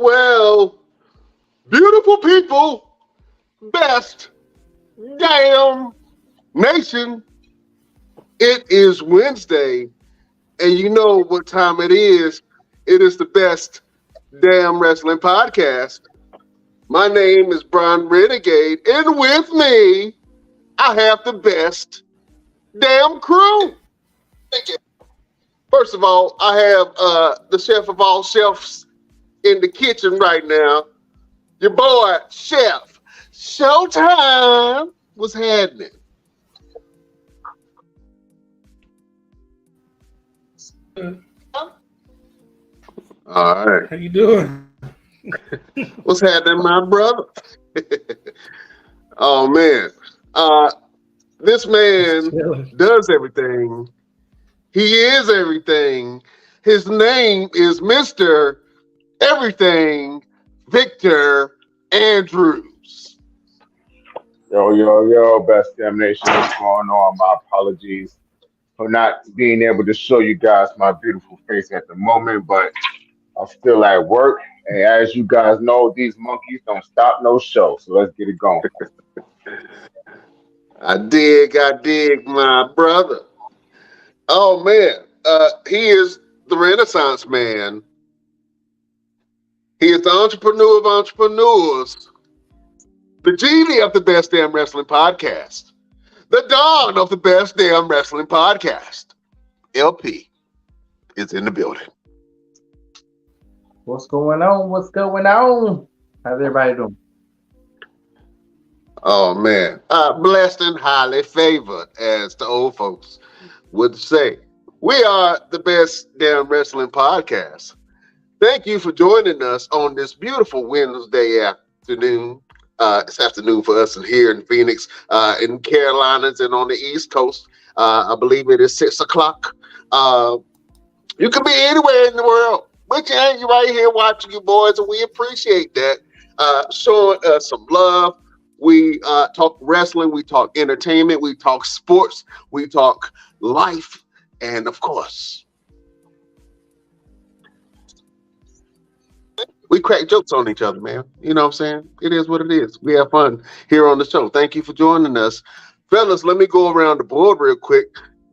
Well. Beautiful people, best damn nation. It is Wednesday, and you know what time it is. It is the best damn wrestling podcast. My name is Brian Renegade, and with me, I have the best damn crew. First of all, I have the chef of all chefs in the kitchen right now. Your boy, Chef Showtime, was happening. All right. How you doing? What's happening, my brother? Oh, man. This man does everything. He is everything. His name is Mr. Everything, Victor Andrews. Yo, best damn nation. What's going on? My apologies for not being able to show you guys my beautiful face at the moment, but I'm still at work. And as you guys know, these monkeys don't stop no show. So let's get it going. I dig, my brother. Oh, man. He is the Renaissance man. He is the entrepreneur of entrepreneurs, the genie of the best damn wrestling podcast, the dawn of the best damn wrestling podcast. LP is in the building. What's going on? How's everybody doing? Oh, man. Blessed and highly favored, as the old folks would say. We are the best damn wrestling podcast. Thank you for joining us on this beautiful Wednesday afternoon. It's afternoon for us here in Phoenix, in Carolinas, and on the East Coast. I believe it is 6 o'clock. You could be anywhere in the world, but you're right here watching you boys, and we appreciate that. Showing us some love. We talk wrestling, we talk entertainment, we talk sports, we talk life, and of course, we crack jokes on each other, man. You know what I'm saying? It is what it is. We have fun here on the show. Thank you for joining us. Fellas, let me go around the board real quick.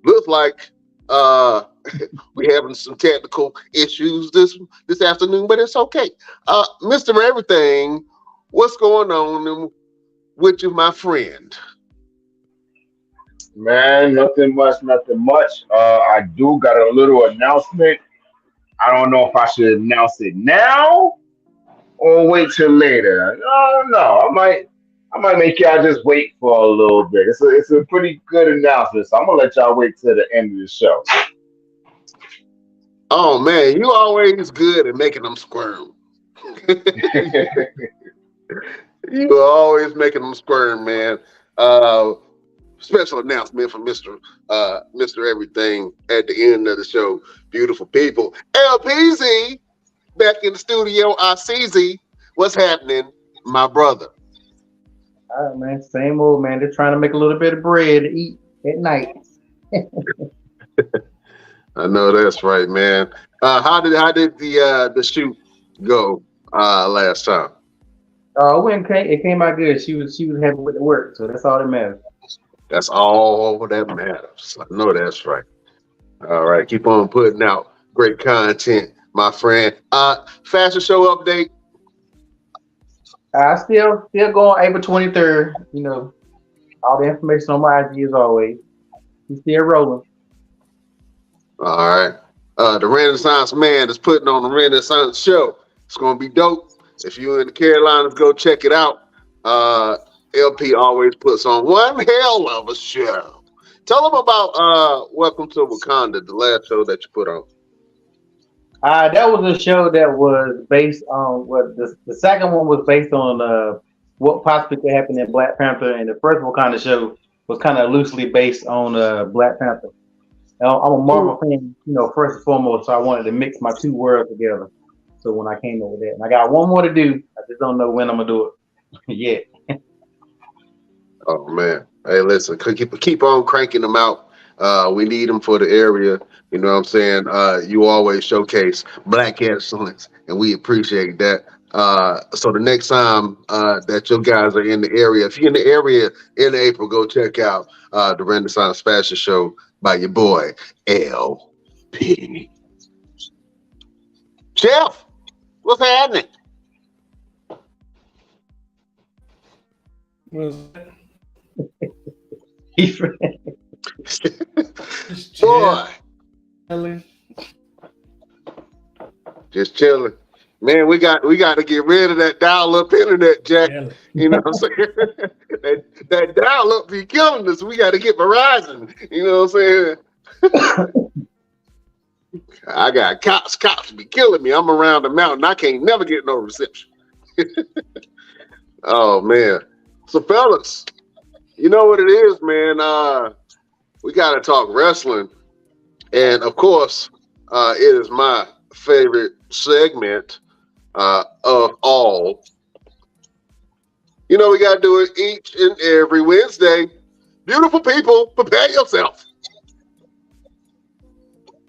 Looks like we're having some technical issues this afternoon, but it's okay. Mr. Everything, what's going on with you, my friend? Man, nothing much. I do got a little announcement. I don't know if I should announce it now or wait till later. No, I might make y'all just wait for a little bit. It's a pretty good announcement, so I'm gonna let y'all wait till the end of the show. Oh man, you always good at making them squirm. You are always making them squirm, man. Special announcement from Mr. Everything at the end of the show. Beautiful people. LPZ back in the studio. RCZ, what's happening, my brother? All right, man. Same old, man. They're trying to make a little bit of bread to eat at night. I know that's right, man. How did the shoot go last time? It came out good. She was happy with the work, so that's all that matters. That's all that matters. I know that's right. All right, keep on putting out great content, my friend. Fashion show update. Still going April 23rd. You know, all the information on my IG as always. He's still rolling. All right. The Renaissance man is putting on the Renaissance show. It's gonna be dope. If you're in the Carolinas, go check it out. LP always puts on one hell of a show. Tell them about Welcome to Wakanda, the last show that you put on. That was a show that was based on the second one was based on what possibly could happen in Black Panther, and the first Wakanda show was kind of loosely based on Black Panther. I'm a Marvel fan, you know, first and foremost, so I wanted to mix my two worlds together. So when I came up with that, and I got one more to do, I just don't know when I'm gonna do it yet. Oh man, hey, listen, keep on cranking them out. We need them for the area. You know what I'm saying? You always showcase black excellence, and we appreciate that. So the next time that your guys are in the area, if you're in the area in April, go check out the Renaissance Fashion Show by your boy LP. Chef, what's happening? He's Boy, just chilling. Man, we got to get rid of that dial-up internet, Jack. You know what I'm saying? that dial-up be killing us. We got to get Verizon. You know what I'm saying? I got cops be killing me. I'm around the mountain. I can't never get no reception. Oh man. So fellas, you know what it is, man. We gotta talk wrestling. And of course, it is my favorite segment of all. You know, we gotta do it each and every Wednesday. Beautiful people, prepare yourself.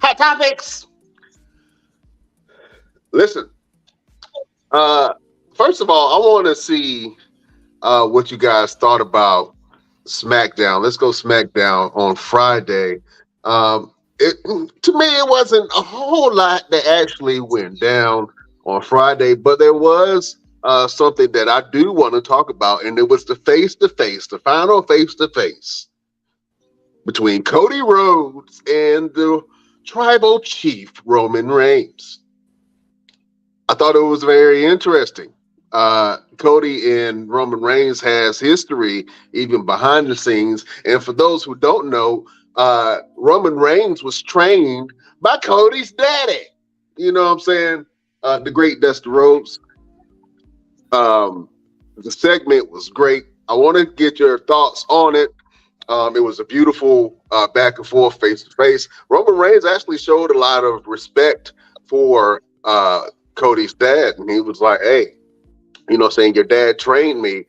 Hot topics. Listen, first of all, I want to see what you guys thought about SmackDown. Let's go SmackDown on Friday. To me, it wasn't a whole lot that actually went down on Friday, but there was something that I do want to talk about, and it was the face-to-face, the final face-to-face between Cody Rhodes and the Tribal Chief Roman Reigns. I thought it was very interesting. Cody and Roman Reigns has history even behind the scenes. And for those who don't know, Roman Reigns was trained by Cody's daddy. You know what I'm saying? The great Dusty Rhodes. The segment was great. I want to get your thoughts on it. It was a beautiful back and forth, face to face. Roman Reigns actually showed a lot of respect for Cody's dad, and he was like, "Hey, you know, saying your dad trained me.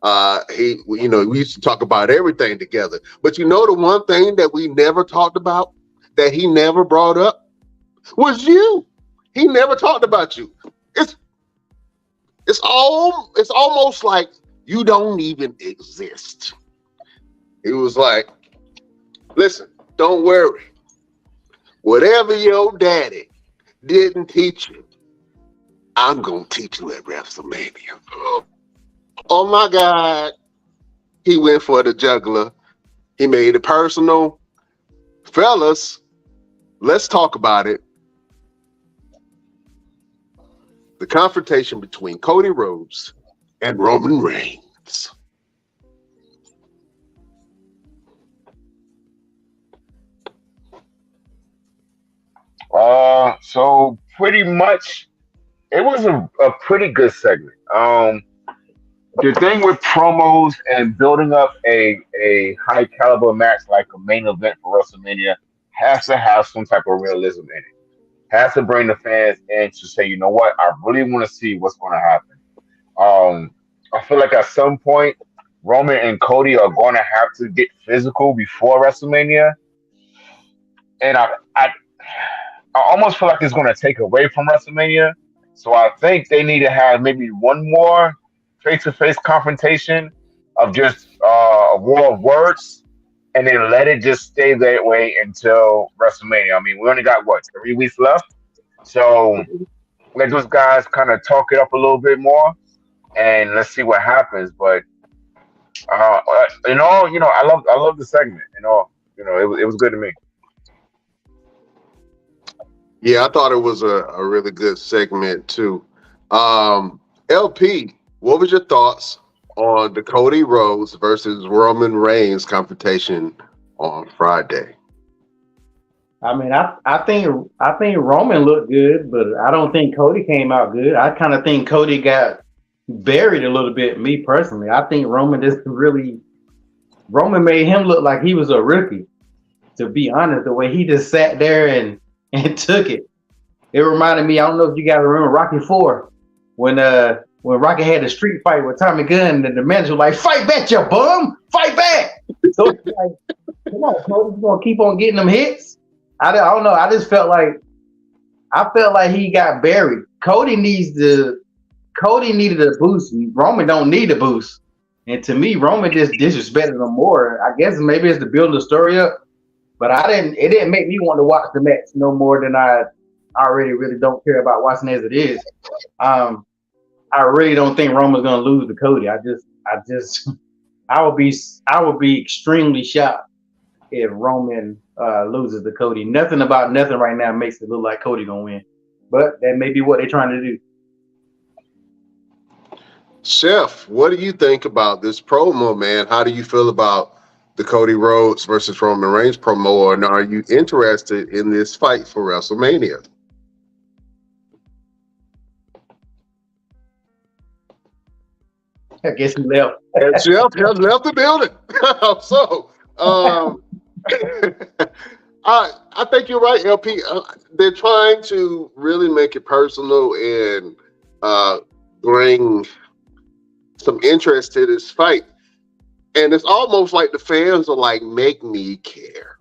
We used to talk about everything together. But you know, the one thing that we never talked about, that he never brought up, was you. He never talked about you. It's almost like you don't even exist." He was like, "Listen, don't worry. Whatever your daddy didn't teach you, I'm going to teach you at WrestleMania." Oh my God. He went for the juggler. He made it personal. Fellas, let's talk about it. The confrontation between Cody Rhodes and Roman Reigns. So pretty much, it was a pretty good segment. The thing with promos and building up a high caliber match like a main event for WrestleMania has to have some type of realism in it. Has to bring the fans in to say, you know what, I really want to see what's going to happen. I feel like at some point, Roman and Cody are going to have to get physical before WrestleMania, and I almost feel like it's going to take away from WrestleMania. So I think they need to have maybe one more face-to-face confrontation of just a war of words, and then let it just stay that way until WrestleMania. I mean, we only got, 3 weeks left? So let those guys kind of talk it up a little bit more, and let's see what happens. But I love the segment. It was good to me. Yeah, I thought it was a really good segment too. LP, what was your thoughts on the Cody Rhodes versus Roman Reigns confrontation on Friday? I mean, I think Roman looked good, but I don't think Cody came out good. I kind of think Cody got buried a little bit. Me personally, I think Roman made him look like he was a rookie. To be honest, the way he just sat there and took it. It reminded me, I don't know if you guys remember Rocky IV, when Rocky had a street fight with Tommy Gunn, and the manager was like, "Fight back, you bum! Fight back!" So it's like, come on, Cody, you gonna keep on getting them hits? I don't know. I just felt like he got buried. Cody needed a boost. Roman don't need a boost. And to me, Roman just disrespected him more. I guess maybe it's to build the story up. But it didn't make me want to watch the match no more than I already really don't care about watching as it is. I really don't think Roman's gonna lose to Cody. I would be extremely shocked if Roman loses to Cody. Nothing about nothing right now makes it look like Cody gonna win. But that may be what they're trying to do. Chef, what do you think about this promo, man? How do you feel about the Cody Rhodes versus Roman Reigns promo, and are you interested in this fight for WrestleMania? I guess he left. And Chef has left the building. So, I think you're right, LP. They're trying to really make it personal and bring some interest to this fight. And it's almost like the fans are like, make me care.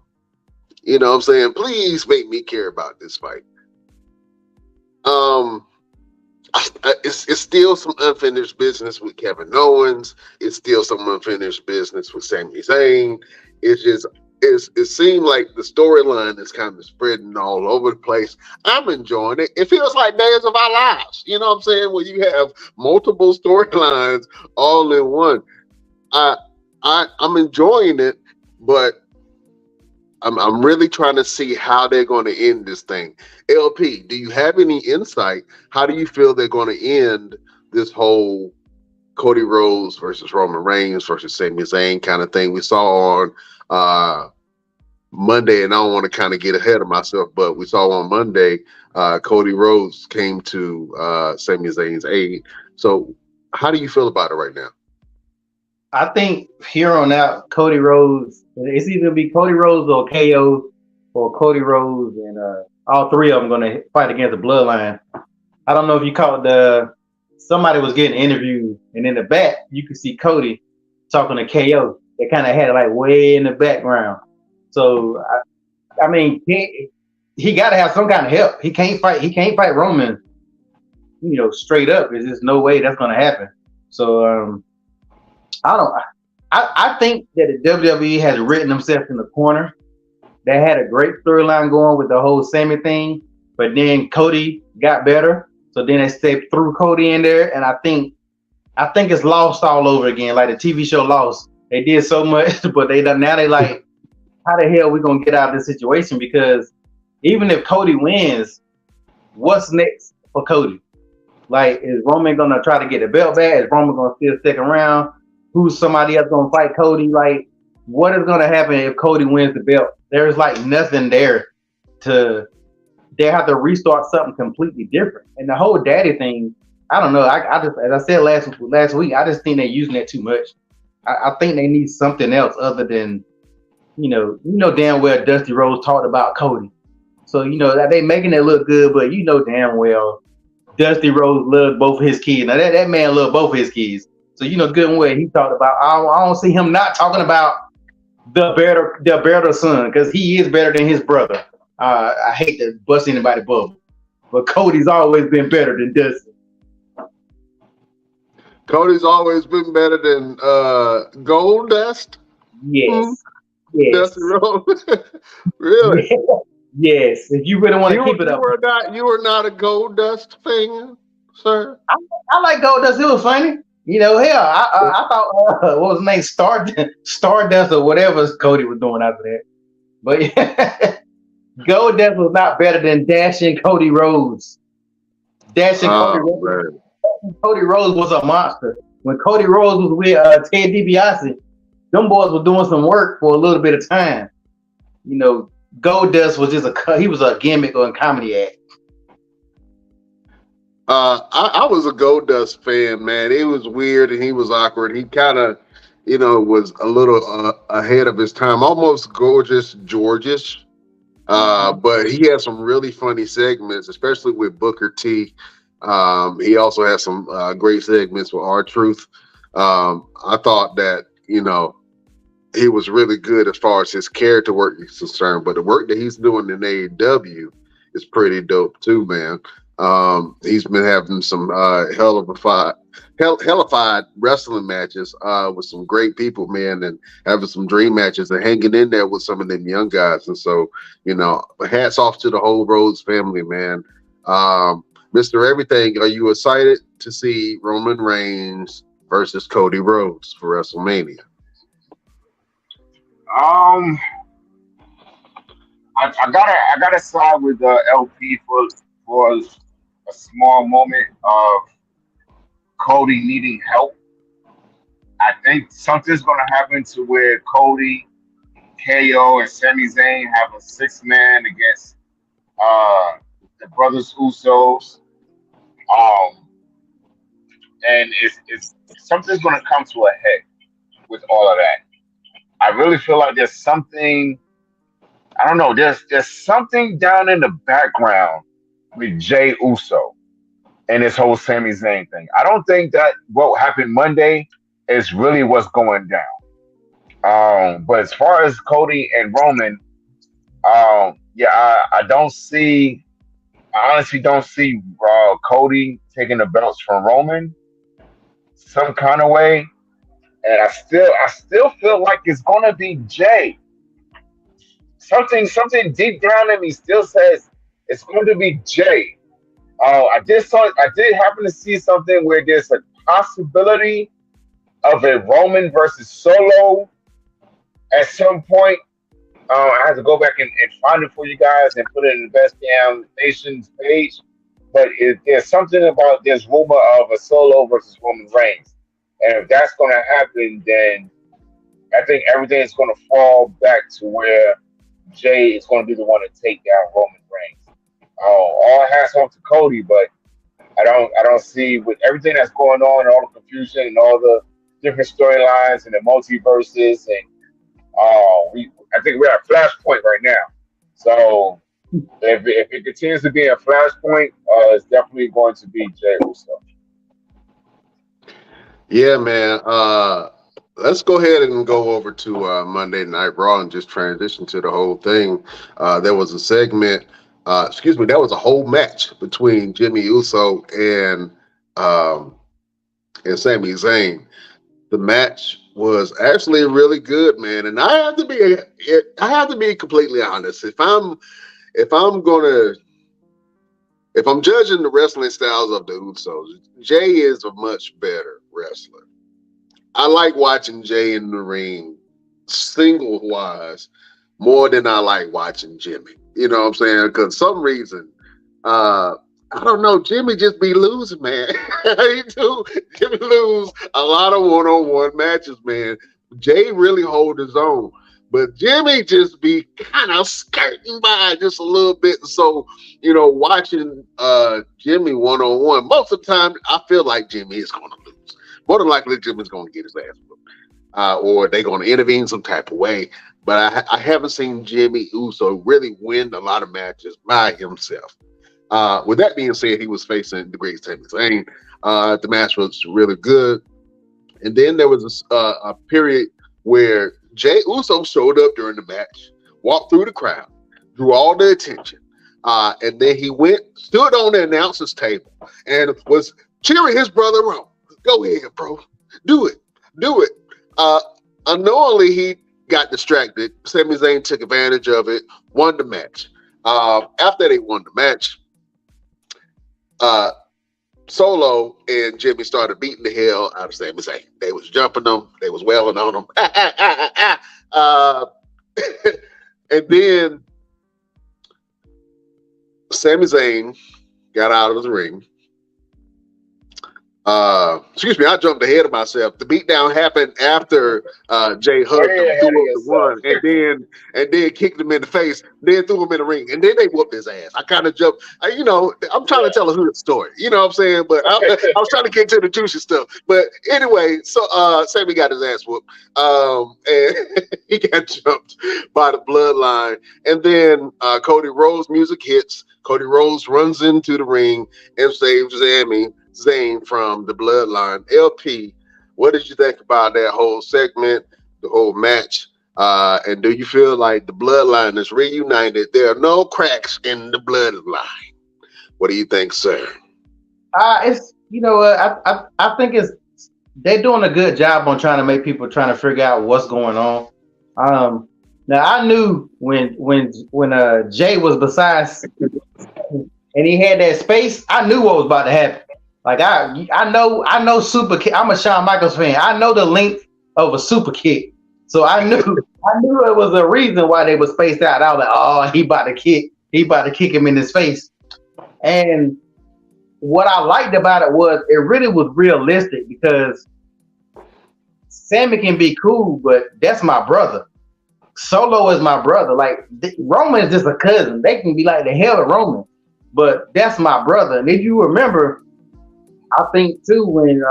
You know what I'm saying? Please make me care about this fight. It's still some unfinished business with Kevin Owens. It's still some unfinished business with Sami Zayn. It seems like the storyline is kind of spreading all over the place. I'm enjoying it. It feels like Days of Our Lives. You know what I'm saying? Where you have multiple storylines all in one. I'm enjoying it, but I'm really trying to see how they're going to end this thing. LP, do you have any insight? How do you feel they're going to end this whole Cody Rhodes versus Roman Reigns versus Sami Zayn kind of thing we saw on Monday? And I don't want to kind of get ahead of myself, but we saw on Monday Cody Rhodes came to Sami Zayn's aid. So how do you feel about it right now? I think here on out, Cody Rhodes, it's either be Cody Rhodes or KO, or Cody Rhodes and all three of them going to fight against the Bloodline. I don't know if you caught somebody was getting interviewed, and in the back, you could see Cody talking to KO. They kind of had it like way in the background. So, I mean, he got to have some kind of help. He can't fight Roman, straight up. There's just no way that's going to happen. So, I think that the WWE has written themselves in the corner. They had a great storyline going with the whole Sami thing, but then Cody got better. So then they threw Cody in there, and I think it's lost all over again. Like the TV show Lost. They did so much, but now they like, how the hell are we gonna get out of this situation? Because even if Cody wins, what's next for Cody? Like, is Roman gonna try to get the belt back? Is Roman gonna still stick around? Who's somebody else gonna fight Cody? Like, what is gonna happen if Cody wins the belt? There's like nothing there they have to restart something completely different. And the whole daddy thing, I don't know. I just, as I said last week, I just think they're using that too much. I think they need something else other than, damn well Dusty Rhodes talked about Cody. So, they making it look good, but damn well Dusty Rhodes loved both of his kids. Now that man loved both of his kids. So good and well he talked about. I don't see him not talking about the better son, because he is better than his brother. I hate to bust anybody's bubble, but Cody's always been better than Dusty. Cody's always been better than Goldust. Yes. Yes. Dusty Rhodes. Really? Yes. If you really want to keep it up. You were not a Goldust fan, sir? I like Goldust. It was funny. Hell, I thought, what was his name? Stardust or whatever Cody was doing after that. But yeah, Goldust was not better than Dashing Cody Rhodes. Cody Rhodes was a monster. When Cody Rhodes was with Ted DiBiase, them boys were doing some work for a little bit of time. Goldust was just he was a gimmick or a comedy act. I was a Goldust fan, man. It was weird and he was awkward. He kind of, was a little ahead of his time, almost Gorgeous George-ish. But he had some really funny segments, especially with Booker T. He also had some great segments with R-Truth. I thought that, he was really good as far as his character work is concerned. But the work that he's doing in AEW is pretty dope too, man. He's been having some hellified wrestling matches with some great people, man, and having some dream matches and hanging in there with some of them young guys. And so, hats off to the whole Rhodes family, man. Mr. Everything, are you excited to see Roman Reigns versus Cody Rhodes for WrestleMania? I gotta side with LP for a small moment of Cody needing help. I think something's gonna happen to where Cody, KO, and Sami Zayn have a 6-man against the brothers Usos. And it's something's gonna come to a head with all of that. I really feel like there's something. I don't know. There's something down in the background with Jay Uso and this whole Sami Zayn thing. I don't think that what happened Monday is really what's going down. But as far as Cody and Roman, I don't see. I honestly don't see Cody taking the belts from Roman some kind of way, and I still feel like it's gonna be Jay. Something deep down in me still says it's going to be Jay. I did happen to see something where there's a possibility of a Roman versus Solo at some point. I have to go back and find it for you guys and put it in the Best Damn Nations page. But there's something about this rumor of a Solo versus Roman Reigns. And if that's going to happen, then I think everything is going to fall back to where Jay is going to be the one to take down Roman Reigns. All hats off to Cody, but I don't see, with everything that's going on and all the confusion and all the different storylines and the multiverses, and I think we're at Flashpoint right now. So if it continues to be a Flashpoint, it's definitely going to be Jay Uso. Yeah, man. Let's go ahead and go over to Monday Night Raw and just transition to the whole thing. There was a segment, there was a whole match between Jimmy Uso and Sami Zayn. The match was actually really good, man. And I have to be completely honest. If I'm judging the wrestling styles of the Usos, Jay is a much better wrestler. I like watching Jay in the ring single-wise more than I like watching Jimmy. You know what I'm saying? Because some reason, I don't know, Jimmy just be losing, man. He do. Jimmy lose a lot of one-on-one matches, man. Jay really hold his own. But Jimmy just be kind of skirting by just a little bit. So, watching Jimmy one-on-one, most of the time, I feel like Jimmy is going to lose. More than likely, Jimmy's going to get his ass whooped, or they're going to intervene some type of way. But I haven't seen Jimmy Uso really win a lot of matches by himself. With that being said, he was facing the great Sami Zayn. The match was really good. And then there was a period where Jay Uso showed up during the match, walked through the crowd, drew all the attention. And then he stood on the announcer's table and was cheering his brother on. Go ahead, bro. Do it. Unknowingly, he got distracted. Sami Zayn took advantage of it, won the match. After they won the match, Solo and Jimmy started beating the hell out of Sami Zayn. They was jumping him. They was wailing on him. And then Sami Zayn got out of the ring. I jumped ahead of myself. The beatdown happened after Jay hugged him, threw up the one, and then kicked him in the face, then threw him in the ring, and then they whooped his ass. I kind of jumped. I'm trying to tell a good story. You know what I'm saying? But I was trying to get to the juicy stuff. But anyway, so Sammy got his ass whooped, and he got jumped by the Bloodline, and then Cody Rhodes' music hits. Cody Rhodes runs into the ring and saves Sami Zayn from the Bloodline. LP, what did you think about that whole segment? the whole match? And do you feel like the bloodline is reunited? There are no cracks in the bloodline. What do you think, sir? It's I think they're doing a good job on trying to make people trying to figure out what's going on. Now I knew when Jay was beside and he had that space, I knew what was about to happen. Like I know super kick. I'm a Shawn Michaels fan. I know the length of a super kick, so I knew it was a reason why they were spaced out. I was like, oh, he about to kick him in his face. And what I liked about it was it really was realistic because Sammy can be cool, but that's my brother. Solo is my brother. Like Roman is just a cousin. They can be like the hell of Roman, but that's my brother. And if you remember, I think too when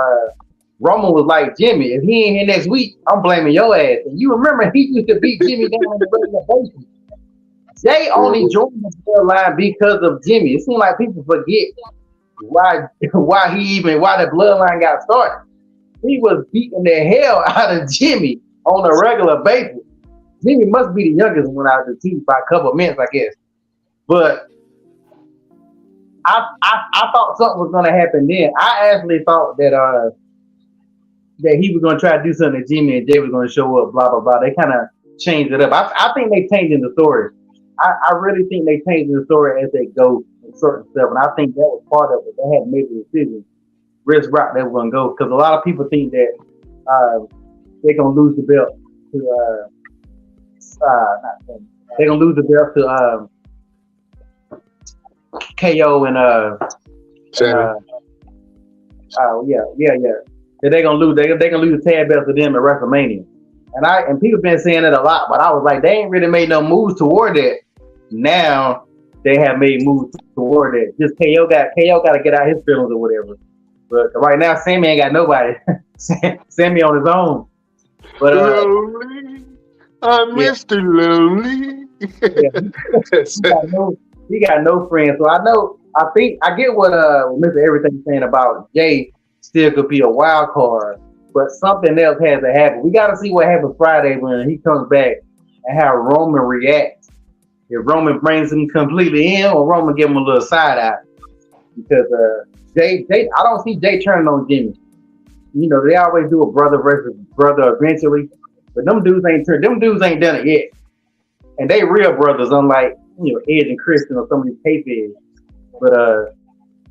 Roman was like, Jimmy, if he ain't here next week, I'm blaming your ass. And you remember he used to beat Jimmy down on the regular basis. Jay only joined the bloodline because of Jimmy. It seems like people forget why the bloodline got started. He was beating the hell out of Jimmy on a regular basis. Jimmy must be the youngest one out of the team by a couple of minutes, I guess. But I thought something was going to happen then. I actually thought that he was going to try to do something to Jimmy and Jay was going to show up, blah, blah, blah. They kind of changed it up. I think they changing the story. I really think they changing the story as they go and certain stuff. And I think that was part of it. They had made the decision which route they were going to go. Because a lot of people think that they're going to lose the belt to they're going to lose the belt to KO and that they're gonna lose. They're gonna lose the tag belt to them at WrestleMania. And people been saying it a lot, but I was like, they ain't really made no moves toward that. Now they have made moves toward that. Just KO got to get out his feelings or whatever. But right now, Sammy ain't got nobody. Sammy on his own. But lonely, I'm Mr. Lonely. He got no friends. So I get what Mr. Everything's saying about Jay still could be a wild card, but something else has to happen. We got to see what happens Friday when he comes back and how Roman reacts. If Roman brings him completely in, or Roman give him a little side eye, because Jay, I don't see Jay turning on Jimmy. You know, they always do a brother versus brother eventually, but them dudes ain't done it yet, and they real brothers, unlike Edge and Christian or some of these kayfabe. But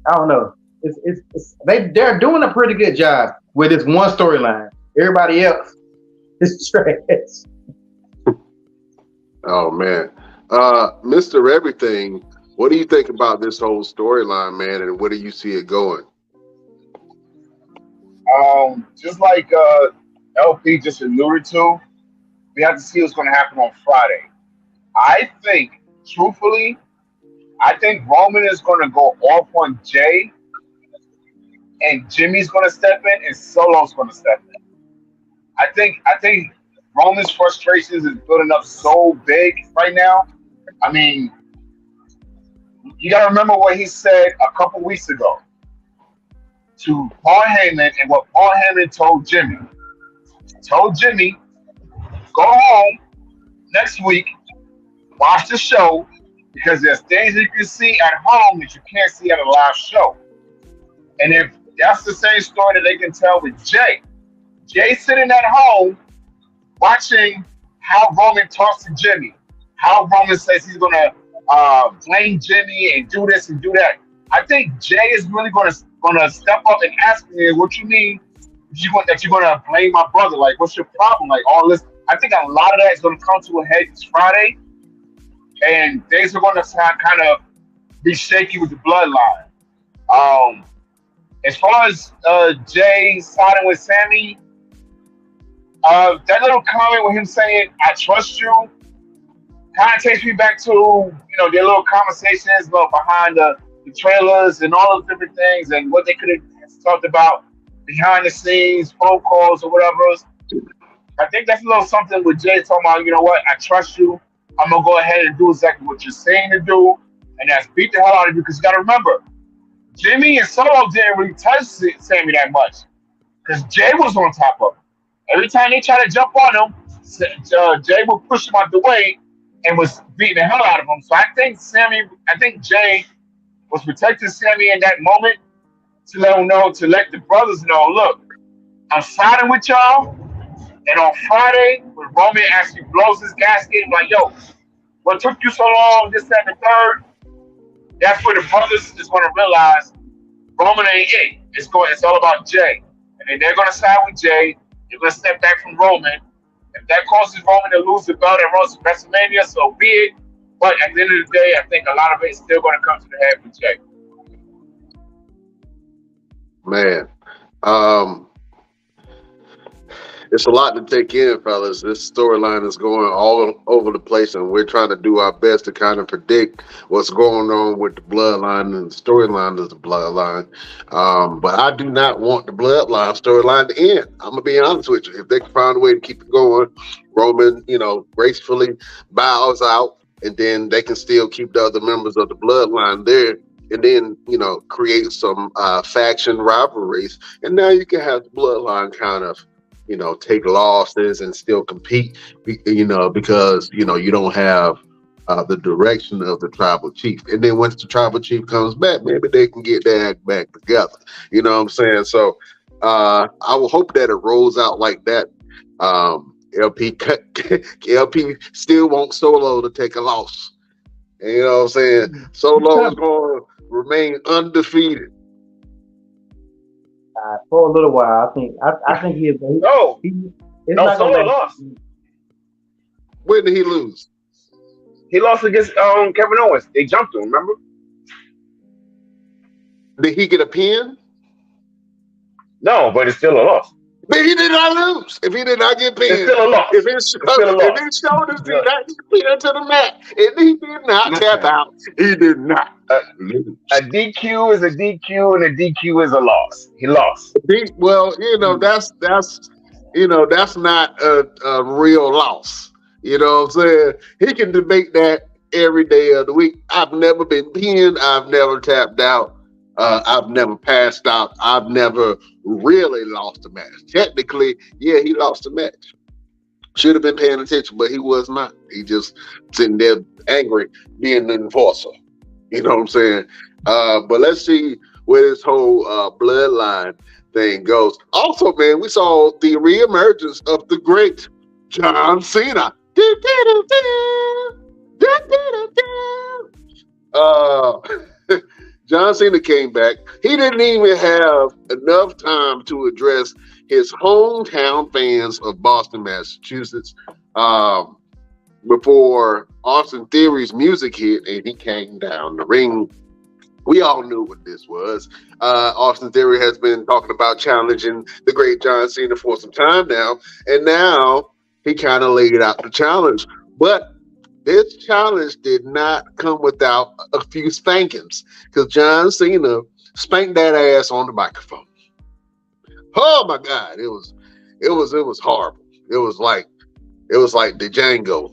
I don't know. They're doing a pretty good job with this one storyline. Everybody else is trash. Oh man, Mr. Everything, what do you think about this whole storyline, man, and where do you see it going? Just like LP just alluded to, we have to see what's going to happen on Friday. I think, truthfully, Roman is going to go off on Jay, and Jimmy's going to step in, and Solo's going to step in. I think Roman's frustrations is building up so big right now. I mean, you got to remember what he said a couple weeks ago to Paul Heyman, and what Paul Heyman told Jimmy. He told Jimmy, go home next week, watch the show, because there's things you can see at home that you can't see at a live show. And if that's the same story that they can tell with Jay. Jay's sitting at home watching how Roman talks to Jimmy, how Roman says he's going to blame Jimmy and do this and do that. I think Jay is really going to step up and ask me, what you mean that you're going to blame my brother? Like, what's your problem? Like, all this. I think a lot of that is going to come to a head this Friday, and things are going to kind of be shaky with the bloodline. As far as Jay siding with Sammy, that little comment with him saying, I trust you, kind of takes me back to, their little conversations behind the trailers and all those different things and what they could have talked about behind the scenes, phone calls or whatever. I think that's a little something with Jay talking about, you know what, I trust you. I'm going to go ahead and do exactly what you're saying to do, and that's beat the hell out of you, because you got to remember, Jimmy and Solo didn't really touch Sammy that much because Jay was on top of him. Every time they try to jump on him, Jay would push him out the way and was beating the hell out of him. So I think Jay was protecting Sammy in that moment to let him know, to let the brothers know, look, I'm siding with y'all. And on Friday, when Roman actually blows his gasket, I'm like, yo, what took you so long, this, that, and the third? That's where the brothers is going to realize Roman ain't it. It's all about Jay. And then they're going to side with Jay. They're going to step back from Roman. If that causes Roman to lose the belt at WrestleMania, so be it. But at the end of the day, I think a lot of it is still going to come to the head with Jay. Man, it's a lot to take in, fellas. This storyline is going all over the place, and we're trying to do our best to kind of predict what's going on with the bloodline, and the storyline is the bloodline. But I do not want the bloodline storyline to end. I'm gonna be honest with you. If they can find a way to keep it going, Roman, gracefully bows out, and then they can still keep the other members of the bloodline there, and then create some faction rivalries, and now you can have the bloodline kind of take losses and still compete, because you don't have the direction of the tribal chief. And then once the tribal chief comes back, maybe they can get their act back together. You know what I'm saying? So I will hope that it rolls out like that. LP still wants Solo to take a loss. You know what I'm saying? Solo is going to remain undefeated. For a little while, I think he is. Solo lost. When did he lose? He lost against Kevin Owens. They jumped him, remember? Did he get a pin? No, but it's still a loss. But he did not lose. If he did not get pinned, it's still a loss. If his shoulders did not get pinned to the mat, and he did not tap out, he did not lose. A DQ is a DQ, and a DQ is a loss. He lost. Well, that's not a real loss. You know what I'm saying? He can debate that every day of the week. I've never been pinned. I've never tapped out. I've never passed out. I've never really lost a match. Technically, yeah, he lost a match. Should have been paying attention, but he was not. He just sitting there angry, being the enforcer. You know what I'm saying? But let's see where this whole bloodline thing goes. Also, man, we saw the reemergence of the great John Cena. John Cena came back. He didn't even have enough time to address his hometown fans of Boston, Massachusetts, before Austin Theory's music hit and he came down the ring. We all knew what this was. Austin Theory has been talking about challenging the great John Cena for some time now, and now he kind of laid out the challenge. But this challenge did not come without a few spankings, because John Cena spanked that ass on the microphone. Oh my God, it was horrible. It was like the Django.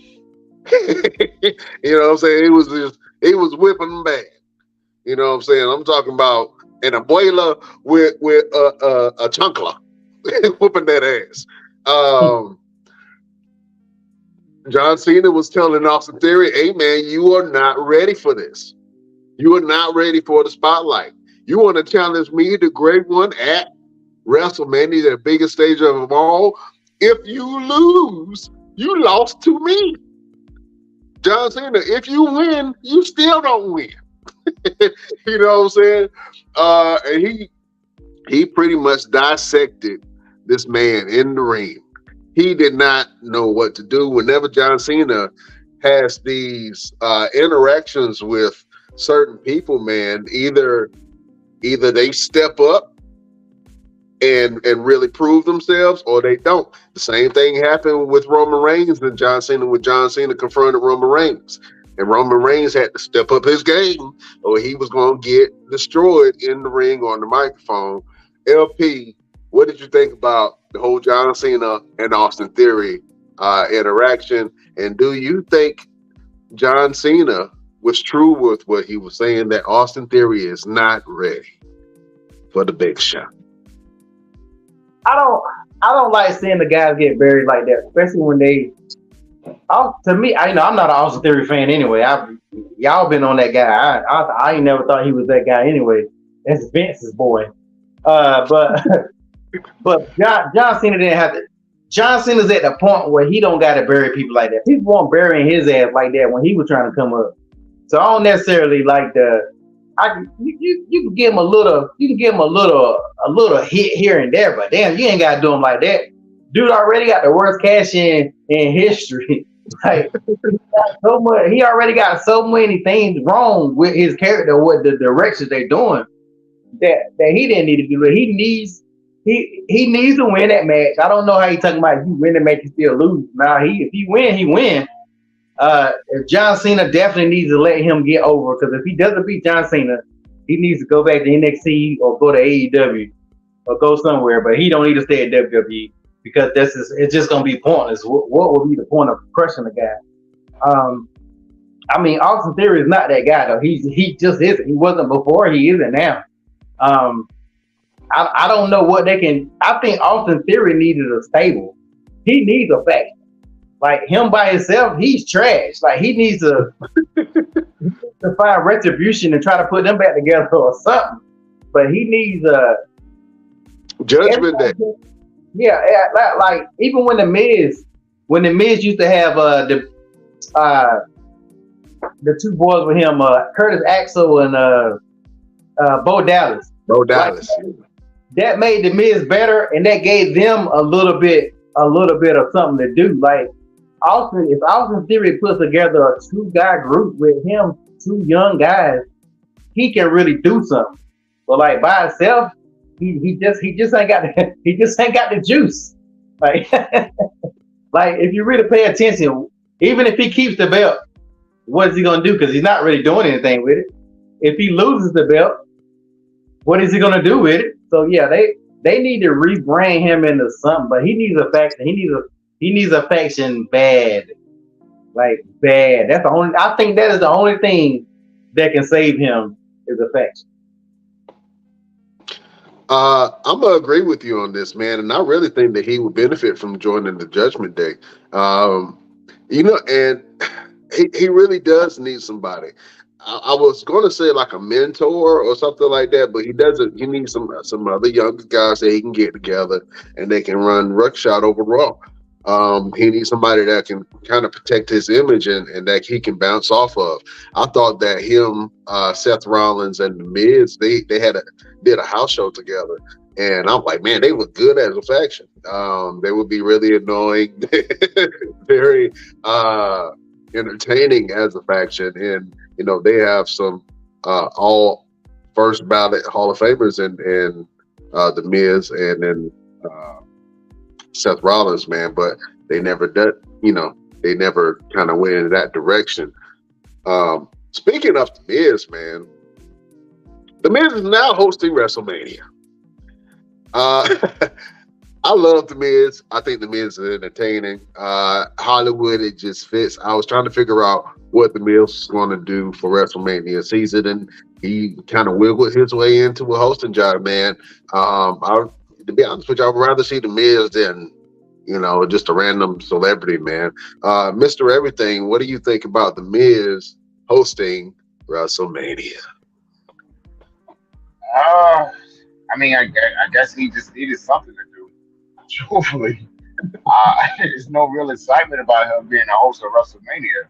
You know what I'm saying? He was whipping them bad. You know what I'm saying? I'm talking about an abuela with a chancla whooping that ass. John Cena was telling Austin Theory, hey man, you are not ready for this. You are not ready for the spotlight. You want to challenge me, the great one, at WrestleMania, the biggest stage of them all. If you lose, you lost to me. John Cena, if you win, you still don't win. You know what I'm saying? And he pretty much dissected this man in the ring. He did not know what to do. Whenever John Cena has these interactions with certain people, man, either they step up and really prove themselves, or they don't. The same thing happened with Roman Reigns and John Cena when John Cena confronted Roman Reigns. And Roman Reigns had to step up his game, or he was going to get destroyed in the ring or on the microphone. LP, what did you think about the whole John Cena and Austin Theory interaction? And do you think John Cena was true with what he was saying, that Austin Theory is not ready for the big shot? I don't like seeing the guys get buried like that, especially when they. To me, I'm not an Austin Theory fan anyway. Y'all been on that guy. I ain't never thought he was that guy anyway. That's Vince's boy. But but John Cena didn't have to. John Cena's at the point where he don't got to bury people like that. People weren't burying his ass like that when he was trying to come up. So I don't necessarily like the. You can give him a little. You can give him a little hit here and there, but damn, you ain't got to do him like that. Dude already got the worst cash in history. Like so much, he already got so many things wrong with his character, with the directions they're doing. That he didn't need to do it. He needs to win that match. I don't know how he talking about if you win the match, you still lose. Now if he win, he win. If John Cena definitely needs to let him get over, because if he doesn't beat John Cena, he needs to go back to NXT or go to AEW or go somewhere. But he don't need to stay at WWE because it's just gonna be pointless. What would be the point of crushing the guy? I mean, Austin Theory is not that guy though. He just isn't. He wasn't before. He isn't now. I don't know what they can. I think Austin Theory needed a stable. He needs a faction. Like him by himself, he's trash. Like he needs to find retribution and try to put them back together or something. But he needs a Judgment Day. Yeah, like even when the Miz used to have the two boys with him, Curtis Axel and Bo Dallas. Like, that made the Miz better, and that gave them a little bit of something to do. Like if Austin Theory puts together a 2-guy group with him, 2 young guys, he can really do something. But like by himself, he just ain't got the juice. Like like if you really pay attention, even if he keeps the belt, what is he gonna do? Because he's not really doing anything with it. If he loses the belt, what is he gonna do with it? So yeah, they need to rebrand him into something, but he needs a faction. He needs a faction bad. Like bad. I think that is the only thing that can save him is a faction. I'm gonna agree with you on this, man, and I really think that he would benefit from joining the Judgment Day. And he really does need somebody. I was going to say like a mentor or something like that, but he doesn't. He needs some other young guys that he can get together and they can run ruckshot over Raw. He needs somebody that can kind of protect his image and that he can bounce off of. I thought that him, Seth Rollins, and The Miz, they did a house show together, and I'm like, man, they were good as a faction. They would be really annoying, very entertaining as a faction, and they have some all first ballot Hall of Famers in The Miz and then Seth Rollins, man, but they never did, they never kind of went in that direction. Speaking of The Miz, man, The Miz is now hosting WrestleMania. I love The Miz. I think The Miz is entertaining. Hollywood, it just fits. I was trying to figure out what The Miz was going to do for WrestleMania season, and he kind of wiggled his way into a hosting job, man. To be honest with you, I would rather see The Miz than, just a random celebrity, man. Mr. Everything, what do you think about The Miz hosting WrestleMania? I guess he just needed something to do. Truthfully, there's no real excitement about him being a host of WrestleMania.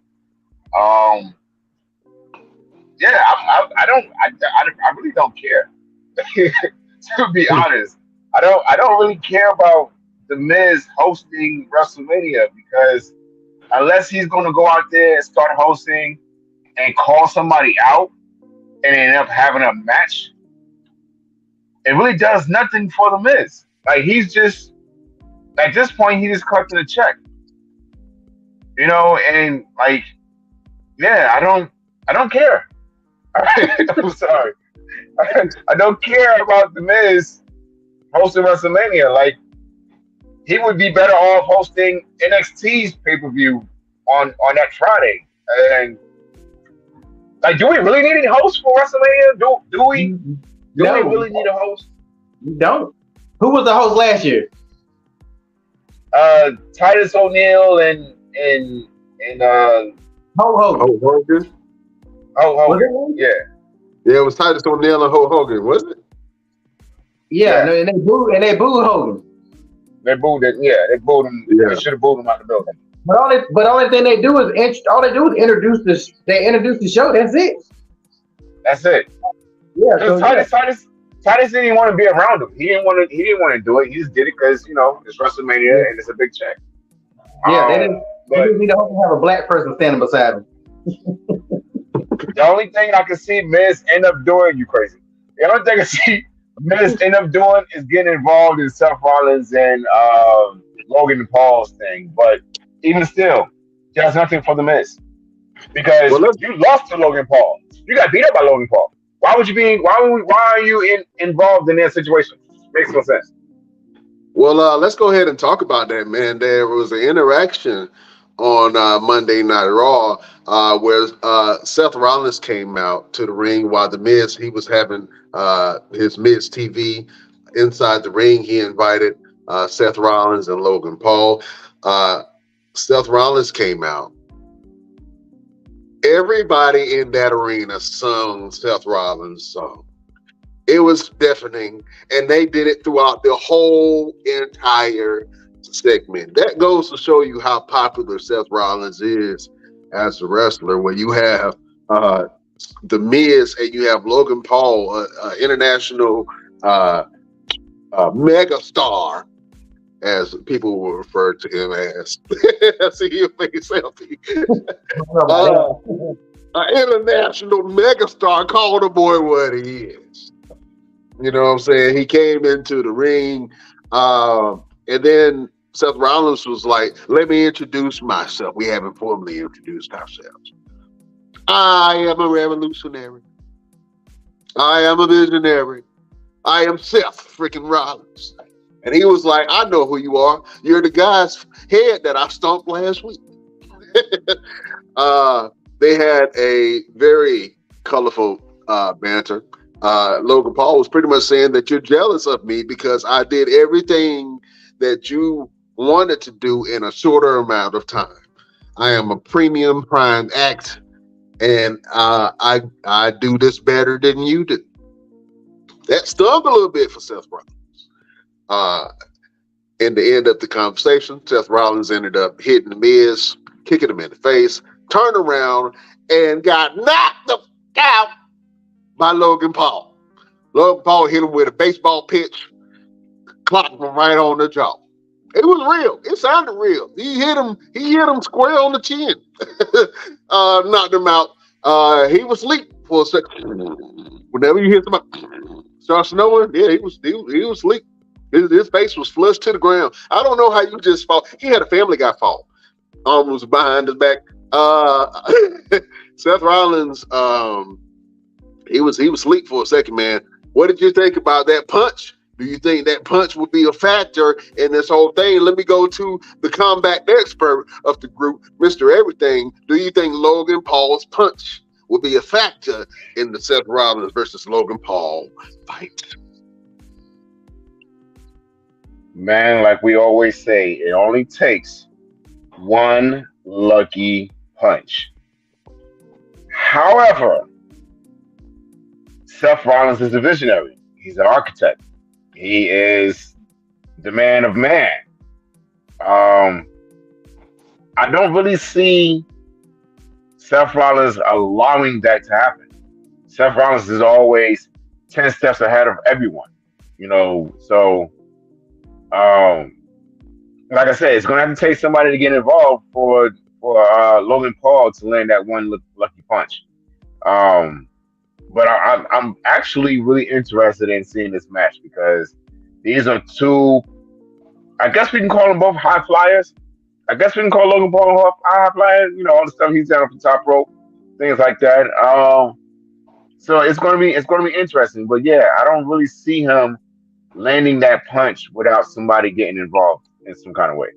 Yeah, I really don't care. To be honest, I don't really care about The Miz hosting WrestleMania, because unless he's going to go out there and start hosting and call somebody out and end up having a match, it really does nothing for The Miz. Like, he's just, at this point, he's just collecting a check. And like, yeah, I don't care. I'm sorry. I don't care about The Miz hosting WrestleMania. Like, he would be better off hosting NXT's pay-per-view on that Friday. And like, do we really need a host for WrestleMania? Do we? Do we really need a host? You don't. Who was the host last year? Titus O'Neil and Ho Hogan. Hulk Hogan. Hulk Was it Hogan. him? Yeah, Yeah, it was Titus O'Neil and Hulk Hogan, wasn't it? Yeah, yeah. no, and they booed Hogan. They booed it. Yeah, they booed him. Yeah. They should have booed him out the building. But only thing they do is introduce this. They introduce the show. That's it. That's it. Yeah. So Titus didn't want to be around him. He didn't want to do it. He just did it because it's WrestleMania and it's a big check. yeah, they didn't. They But didn't need to have a black person standing beside him. the only thing I can see Miz end up doing, you crazy. The only thing I see Miz end up doing is getting involved in Seth Rollins and Logan Paul's thing. But even still, that's nothing for the Miz because Well, let's you lost to Logan Paul. You got beat up by Logan Paul. Why would you be? Why are you involved in that situation? Makes no sense. let's go ahead and talk about that, man. There was an interaction on Monday Night Raw where Seth Rollins came out to the ring while the Miz, he was having his Miz TV inside the ring. He invited Seth Rollins and Logan Paul. Seth Rollins came out. Everybody in that arena sung Seth Rollins' song. It was deafening, and they did it throughout the whole entire segment. That goes to show you how popular Seth Rollins is as a wrestler. When you have the Miz and you have Logan Paul, international megastar, as people will refer to him as. I see your face, selfie. An international megastar, call the boy what he is. You know what I'm saying? He came into the ring, and then Seth Rollins was like, let me introduce myself. We haven't formally introduced ourselves. I am a revolutionary. I am a visionary. I am Seth freaking Rollins. And he was like, I know who you are. You're the guy's head that I stomped last week. They had a very colorful banter. Logan Paul was pretty much saying that you're jealous of me because I did everything that you wanted to do in a shorter amount of time. I am a premium prime act, and I do this better than you do. That stung a little bit for Seth Rollins. In the end of the conversation, Seth Rollins ended up hitting the Miz, kicking him in the face, turned around, and got knocked the out by Logan Paul. Logan Paul hit him with a baseball pitch, clocked him right on the jaw. It was real. It sounded real. He hit him square on the chin. Knocked him out. He was asleep for a second. Whenever you hear somebody start snowing, yeah, he was asleep. His face was flushed to the ground. I don't know how you just fall. He had a Family Guy fall. Arm was behind his back. Seth Rollins, he was asleep for a second, man. What did you think about that punch? Do you think that punch would be a factor in this whole thing? Let me go to the combat expert of the group, Mr. Everything. Do you think Logan Paul's punch will be a factor in the Seth Rollins versus Logan Paul fight? Man, like we always say, it only takes one lucky punch. However, Seth Rollins is a visionary. He's an architect. He is the man of man. I don't really see Seth Rollins allowing that to happen. Seth Rollins is always 10 steps ahead of everyone, so like I said, it's going to have to take somebody to get involved for Logan Paul to land that one lucky punch. But I'm actually really interested in seeing this match because these are two, I guess we can call them both high flyers. I guess we can call Logan Paul a high flyer, all the stuff he's done off the top rope, things like that. So it's gonna be interesting. But yeah, I don't really see him landing that punch without somebody getting involved in some kind of way.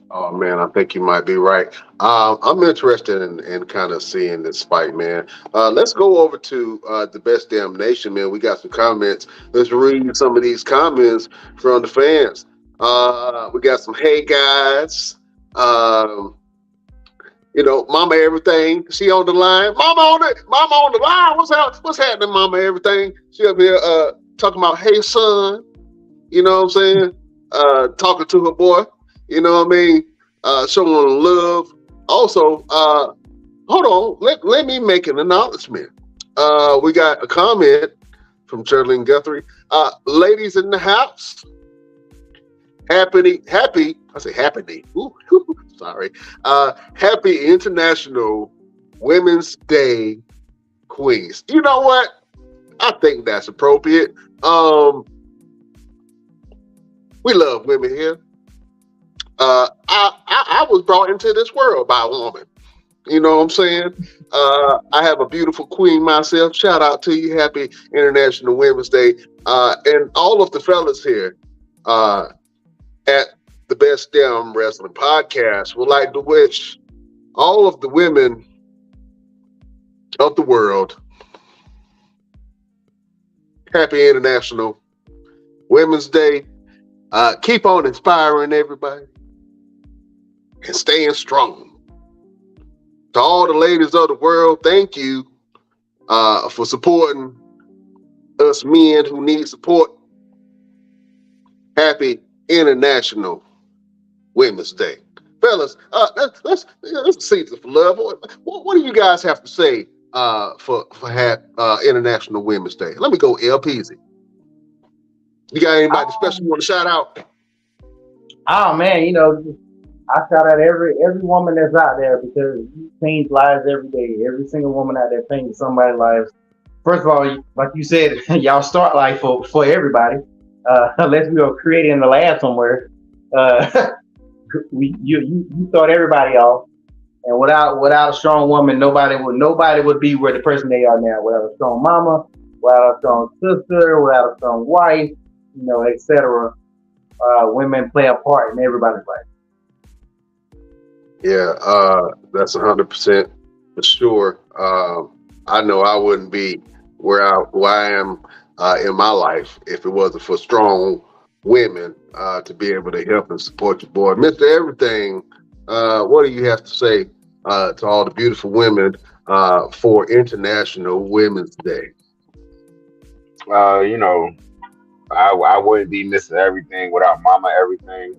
Oh man, I think you might be right. I'm interested in kind of seeing this fight, man. Let's go over to the Best Damn Nation, man. We got some comments. Let's read some of these comments from the fans. We got some Hey Guys. Um, Mama Everything. She on the line. Mama on the line. What's happening, Mama Everything? She up here talking about Hey Son. You know what I'm saying? Talking to her boy. You know what I mean? Showing love. Also, hold on. Let me make an acknowledgement. We got a comment from Charlene Guthrie. Ladies in the house, happy. I say happy. Sorry. Happy International Women's Day, Queens. You know what? I think that's appropriate. We love women here. I was brought into this world by a woman. You know what I'm saying? I have a beautiful queen myself. Shout out to you. Happy International Women's Day. And all of the fellas here at the Best Damn Wrestling Podcast would like to wish all of the women of the world happy International Women's Day. Keep on inspiring everybody and staying strong. To all the ladies of the world, thank you for supporting us men who need support. Happy International Women's Day. Fellas, let's see for love. What do you guys have to say for International Women's Day? Let me go LPZ. You got anybody special you want to shout out? Oh man, I shout out every woman that's out there because you change lives every day. Every single woman out there changes somebody's lives. First of all, like you said, y'all start life for everybody. Unless we were created in the lab somewhere, you start everybody off. And without a strong woman, nobody would be where the person they are now. Without a strong mama, without a strong sister, without a strong wife, etc. Women play a part in everybody's life. Yeah, that's 100% for sure. I know I wouldn't be where I am in my life if it wasn't for strong women to be able to help and support your boy. Mr. Everything, what do you have to say to all the beautiful women for International Women's Day? I wouldn't be Mr. Everything without Mama Everything.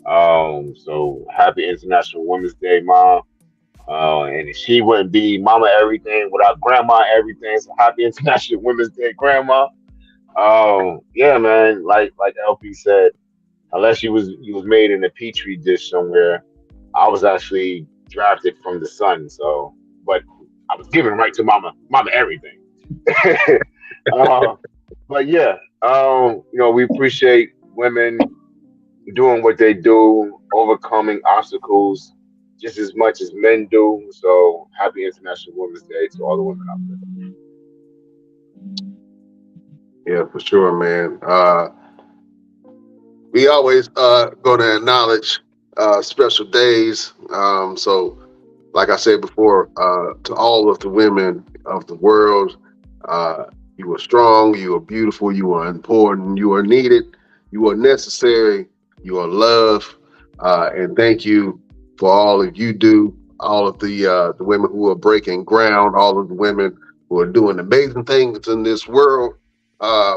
So happy International Women's Day, Mom. And she wouldn't be Mama Everything without Grandma Everything. So happy International Women's Day, Grandma. Yeah, man. Like LP said, unless you was made in a petri dish somewhere, I was actually drafted from the sun. So, but I was given right to Mama Everything. But yeah, we appreciate women doing what they do, overcoming obstacles just as much as men do. So happy International Women's Day to all the women out there. Yeah, for sure, man. We always going to acknowledge special days. So, like I said before, to all of the women of the world, you are strong, you are beautiful, you are important, you are needed, you are necessary, you are loved, and thank you for all of you do, all of the women who are breaking ground, all of the women who are doing amazing things in this world.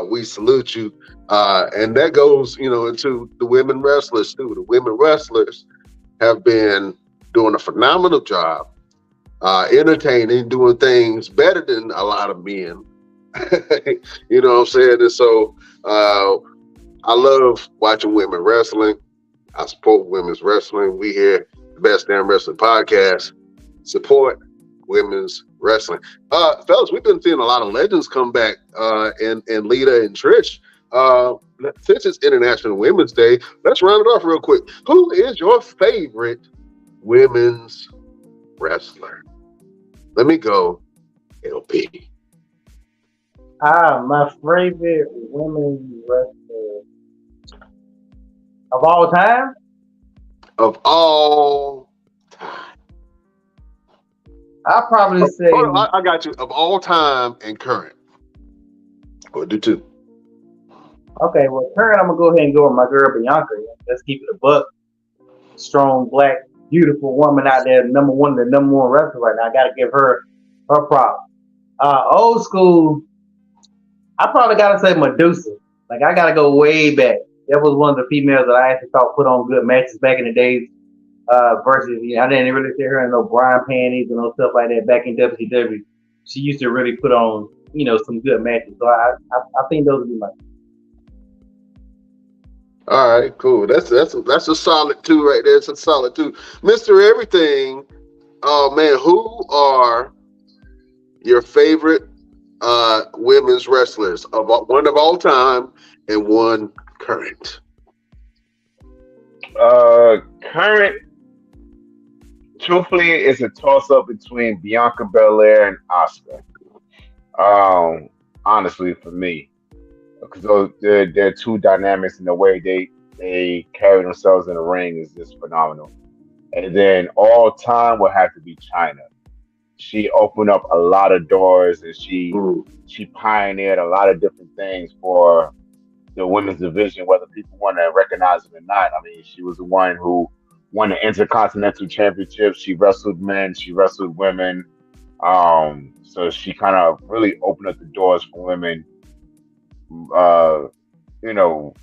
We salute you. And that goes, into the women wrestlers too. The women wrestlers have been doing a phenomenal job, entertaining, doing things better than a lot of men. You know what I'm saying? And so I love watching women wrestling. I support women's wrestling. We here, the Best Damn Wrestling Podcast, support women's wrestling. Fellas, we've been seeing a lot of legends come back, and Lita and Trish. Since it's International Women's Day, let's round it off real quick. Who is your favorite women's wrestler? Let me go, LP. My favorite women's wrestler of all time? Of all time. I'll probably say... I got you. Of all time and current. Or do two. Okay, well, current, I'm gonna go ahead and go with my girl Bianca. Let's keep it a buck. Strong, black, beautiful woman out there, number one, the number one wrestler right now. I gotta give her props. Old school, I probably gotta say Medusa. Like I gotta go way back. That was one of the females that I actually thought put on good matches back in the days. Versus, I didn't really see her in no Brian panties and no stuff like that back in WCW. She used to really put on, some good matches. So I think those would be my. All right, cool. That's a solid two right there. It's a solid two, Mister Everything. Oh man, who are your favorite women's wrestlers one of all time and one current? Current, truthfully, it's a toss up between Bianca Belair and Asuka. Honestly, for me, because they're two dynamics in the way they carry themselves in the ring is just phenomenal. And then all time will have to be China. She opened up a lot of doors and she pioneered a lot of different things for the women's division, whether people want to recognize it or not. I mean, she was the one who won the Intercontinental Championship. She wrestled men, she wrestled women. So she kind of really opened up the doors for women,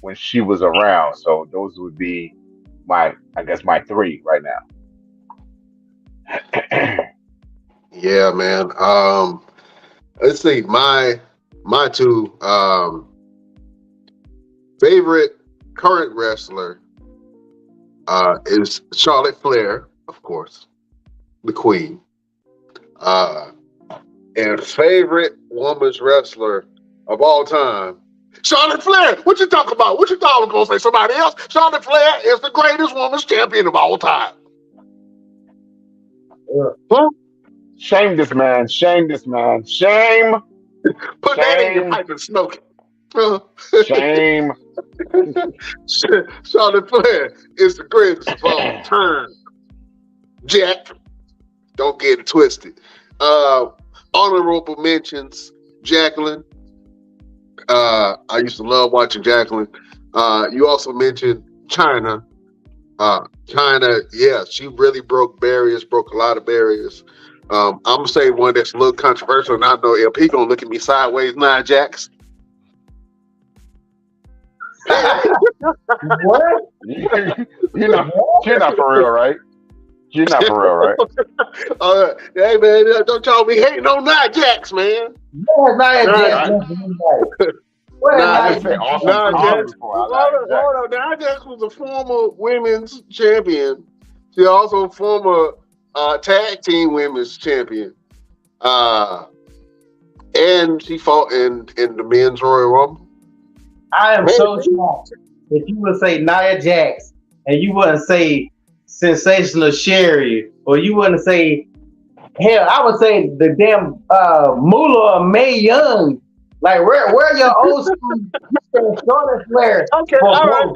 when she was around. So those would be my three right now. Yeah, man. Let's see. My two favorite current wrestler is Charlotte Flair, of course, the Queen. And favorite women's wrestler of all time, Charlotte Flair. What you talking about? What you thought I was gonna say? Somebody else? Charlotte Flair is the greatest women's champion of all time. Yeah. Shame this man. Shame this man. Shame. Put that in your pipe and smoke it. Shame. Charlotte Flair is the greatest of all time. Jack, don't get it twisted. Honorable mentions, Jacqueline. I used to love watching Jacqueline. You also mentioned China. China, yeah, she really broke a lot of barriers. I'm gonna say one that's a little controversial, and I know LP gonna look at me sideways, Nia Jax. What? You're not for real, right? You're not for real, right? Hey man, don't y'all be hating on Nia Jax, man. Nia Jax. Nia Jax was a former women's champion. She also a former tag team women's champion. And she fought in the men's Royal Rumble. I am so shocked that you would say Nia Jax and you wouldn't say Sensational Sherry, or you wouldn't say, hell, I would say the damn Moolah or Mae Young. Like, where your old school Charlotte Flair? Okay, all right.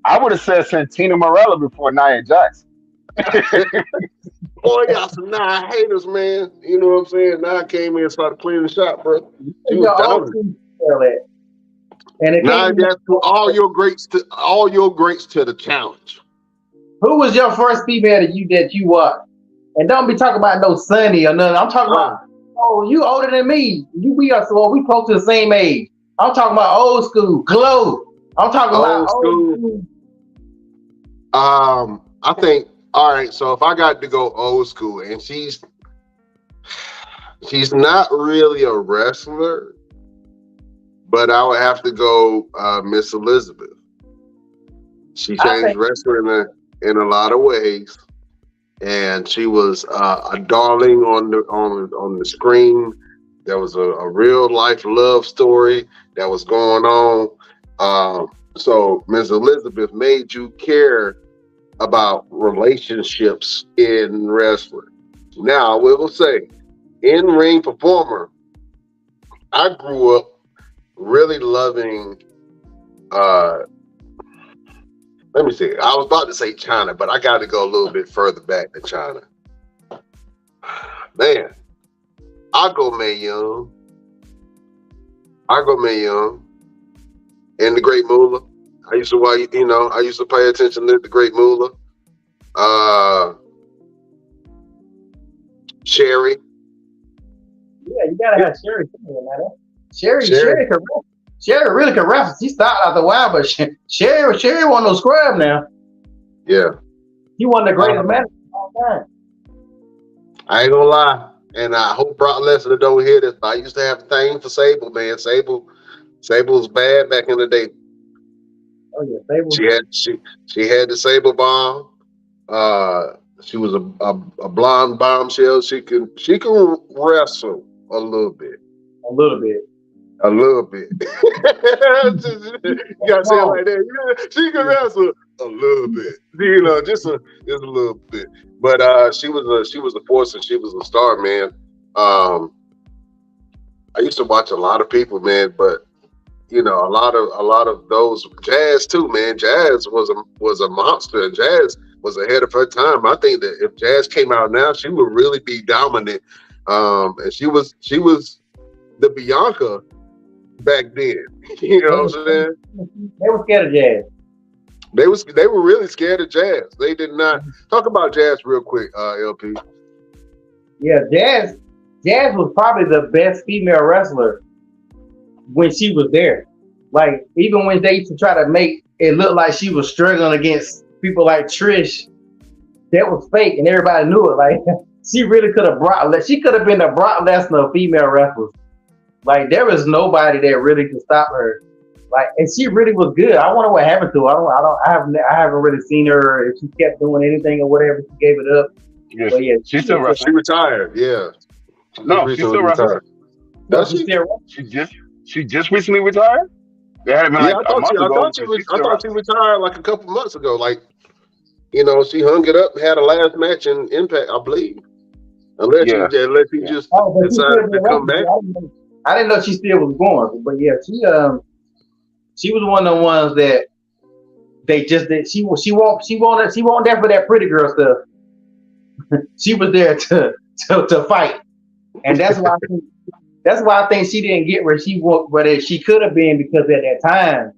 I would have said Santina Morella before Nia Jax. Boy, y'all some Nia haters, man. You know what I'm saying? Nia came in and started cleaning the shop, bro. She was dominant. And Nia Jax to all your greats to the challenge. Who was your first female that you watched? And don't be talking about no Sunny or nothing. I'm talking about, you older than me. We close to the same age. I'm talking about old school, Glow. I'm talking about old school. I think, all right, so if I got to go old school, and she's not really a wrestler, but I would have to go Miss Elizabeth. She changed wrestling in a lot of ways. And she was a darling on the screen. There was a real life love story that was going on. So Ms. Elizabeth made you care about relationships in wrestling. Now, I will say, in-ring performer, I grew up really loving let me see. I was about to say China, but I got to go a little bit further back than China. Man, I go Mae Young. And the Great Moolah. I used to pay attention to the Great Moolah. Sherry. Yeah, you gotta have Sherry. Sherry really could wrestle. She stopped after a while, but Sherry wasn't no scrub now. Yeah. He won the greatest match of all time. I ain't gonna lie. And I hope Brock Lesnar don't hear this, but I used to have a thing for Sable, man. Sable was bad back in the day. Oh yeah, Sable. She had the Sable bomb. She was a blonde bombshell. She can wrestle a little bit. A little bit. You gotta say it like that. Yeah, she can wrestle a little bit. Just a little bit. But she was a force and she was a star, man. I used to watch a lot of people, man, but a lot of those Jazz too, man. Jazz was a monster, and Jazz was ahead of her time. I think that if Jazz came out now, she would really be dominant. And she was the Bianca back then. You know what I'm saying? They were scared of Jazz. They were really scared of Jazz. They did not talk about Jazz real quick, LP. Yeah, Jazz was probably the best female wrestler when she was there. Like, even when they used to try to make it look like she was struggling against people like Trish, that was fake and everybody knew it. Like, she really could have been the Brock Lesnar of female wrestlers. Like, there was nobody that really could stop her. Like, and she really was good. I wonder what happened to her. I haven't really seen her if she kept doing anything or whatever. She gave it up. Yes, but yeah, she's still wrestling. She retired. Yeah. No, she's still wrestling. No, she just recently retired. I thought she retired like a couple months ago. Like, she hung it up, had a last match in Impact, I believe. Unless she just decided to come back. I didn't know she still was going, but yeah, she was one of the ones that they just did. She wasn't there for that pretty girl stuff. She was there to fight, and that's why I think she didn't get where she could have been, because at that time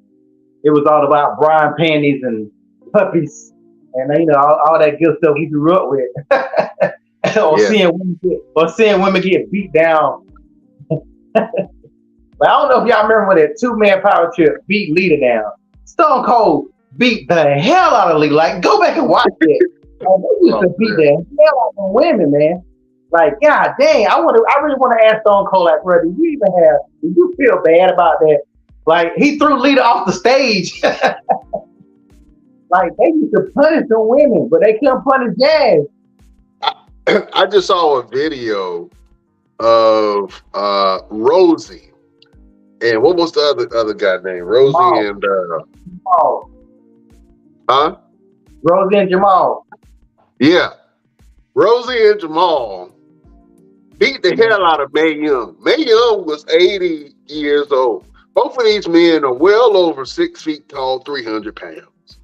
it was all about Brian panties and puppies and all that good stuff we grew up with, or seeing women get beat down. But I don't know if y'all remember when that 2-man power trip beat Lita down. Stone Cold beat the hell out of Lita. Like, go back and watch it. Like, they used to beat the hell out of women, man. Like, god dang, I really want to ask Stone Cold, like, bro, do you feel bad about that? Like, he threw Lita off the stage. Like, they used to punish the women, but they couldn't punish Jazz. I just saw a video of Rosie, and what was the other guy named? Rosie Jamal. And Jamal. Huh? Rosie and Jamal. Yeah, Rosie and Jamal beat the hell out of Mae Young. Mae Young was 80 years old. Both of these men are well over 6 feet tall, 300 pounds.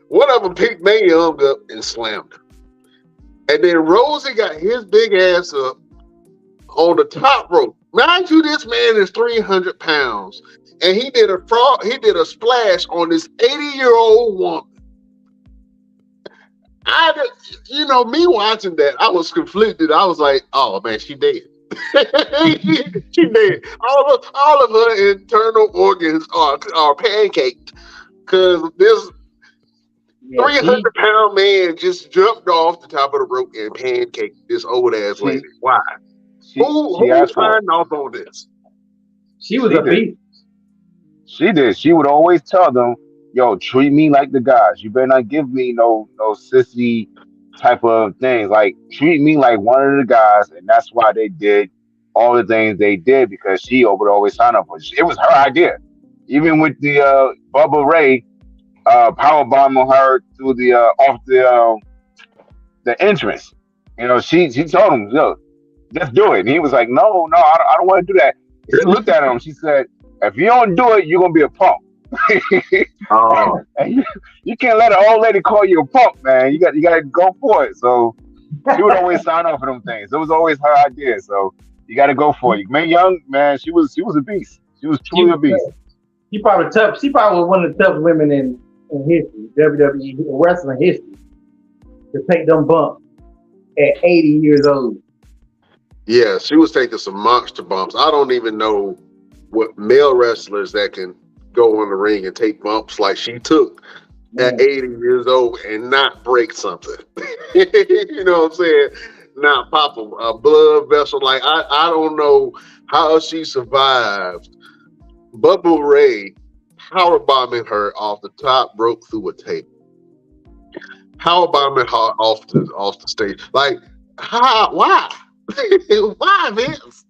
One of them picked Mae Young up and slammed her. And then Rosie got his big ass up on the top rope. Mind you, this man is 300 pounds. And he did a splash on this 80-year-old woman. Me watching that, I was conflicted. I was like, oh man, she dead. She dead. All of her internal organs are pancaked. Because this 300-pound man just jumped off the top of the rope and pancaked this old ass lady. Why? Who signed off on this? She was a beast. She did. She would always tell them, yo, treat me like the guys. You better not give me no sissy type of things. Like, treat me like one of the guys. And that's why they did all the things they did, because she would always sign up for it. It was her idea. Even with the Bubba Ray powerbombing her through the off the entrance. She told him, look, let's do it. And he was like, no, I don't want to do that. She looked at him. She said, if you don't do it, you're going to be a punk. And you can't let an old lady call you a punk, man. You got to go for it. So She would always sign up for them things. It was always her idea. So you got to go for it. Mae Young, man, she was a beast. She was She truly a was beast. tough. She probably tough. She probably was one of the toughest women in history, WWE wrestling history, to take them bumps at 80 years old. Yeah, she was taking some monster bumps. I don't even know what male wrestlers that can go on the ring and take bumps like she took at Man, 80 years old and not break something. You know what I'm saying? Not pop a blood vessel. Like I don't know how she survived. Bubba Ray power bombing her off the top rope through a table. Power bombing her off the stage. Like how? Why? Why, Vince?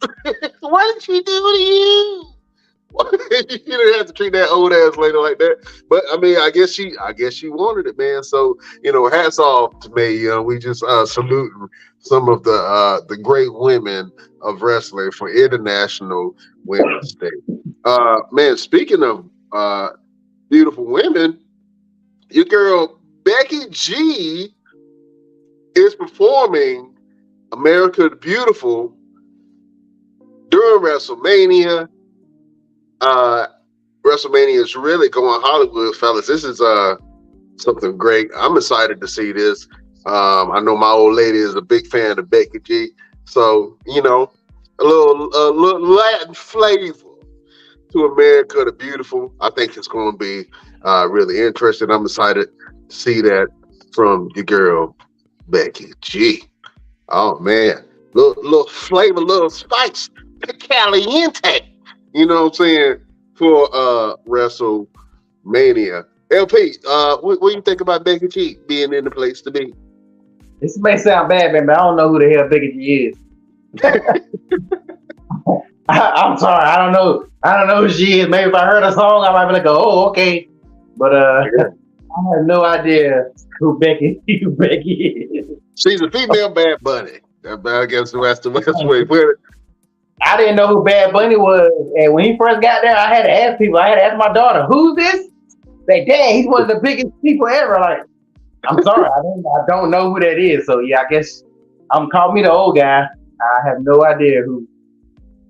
What did she do to you? You didn't have to treat that old ass lady like that. But I mean, I guess she wanted it, man. So hats off to Mae Young. We just salute some of the great women of wrestling for International Women's Day. Man, speaking of beautiful women, your girl Becky G is performing America the Beautiful during WrestleMania. WrestleMania is really going Hollywood, fellas. This is something great. I'm excited to see this. I know my old lady is a big fan of Becky G, so a little Latin flavor to America the Beautiful. I think it's going to be really interesting. I'm excited to see that from your girl Becky G. Oh man, little flavor, little spice, caliente. You know what I'm saying? For WrestleMania. LP, what do you think about Becky G being in the place to be? this may sound bad, man, but I don't know who the hell Becky G is. I'm sorry, I don't know. I don't know who she is. Maybe if I heard a song, I might be like, oh, okay. But I have no idea who Becky is. She's a female Bad Bunny. I guess that's the best way to put it. I didn't know who Bad Bunny was, and when he first got there, I had to ask people. I had to ask my daughter, "Who's this?" Like, dang, he's one of the biggest people ever. Like, I'm sorry, I don't know who that is. So yeah, I guess call me the old guy. I have no idea who.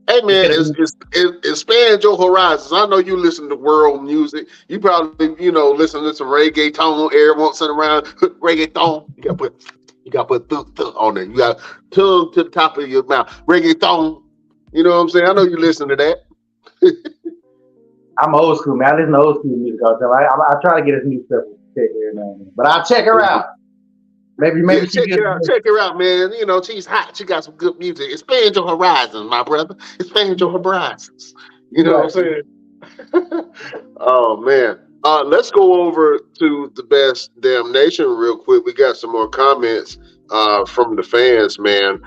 Hey man, expand your horizons. I know you listen to world music. You probably listen to some reggaeton every once in a while. Reggaeton. You got to put on it. You got tongue to the top of your mouth. Reggaeton. You know what I'm saying? I know you listen to that. I'm old school, man. I listen to old school music all the time. I try to get his new stuff here now, but I'll check her out. Maybe check her out, man. She's hot. She got some good music. Expand your horizons, my brother. Expand your horizons. You know what I'm saying? Oh man. Let's go over to the Best Damn Nation real quick. We got some more comments from the fans, man.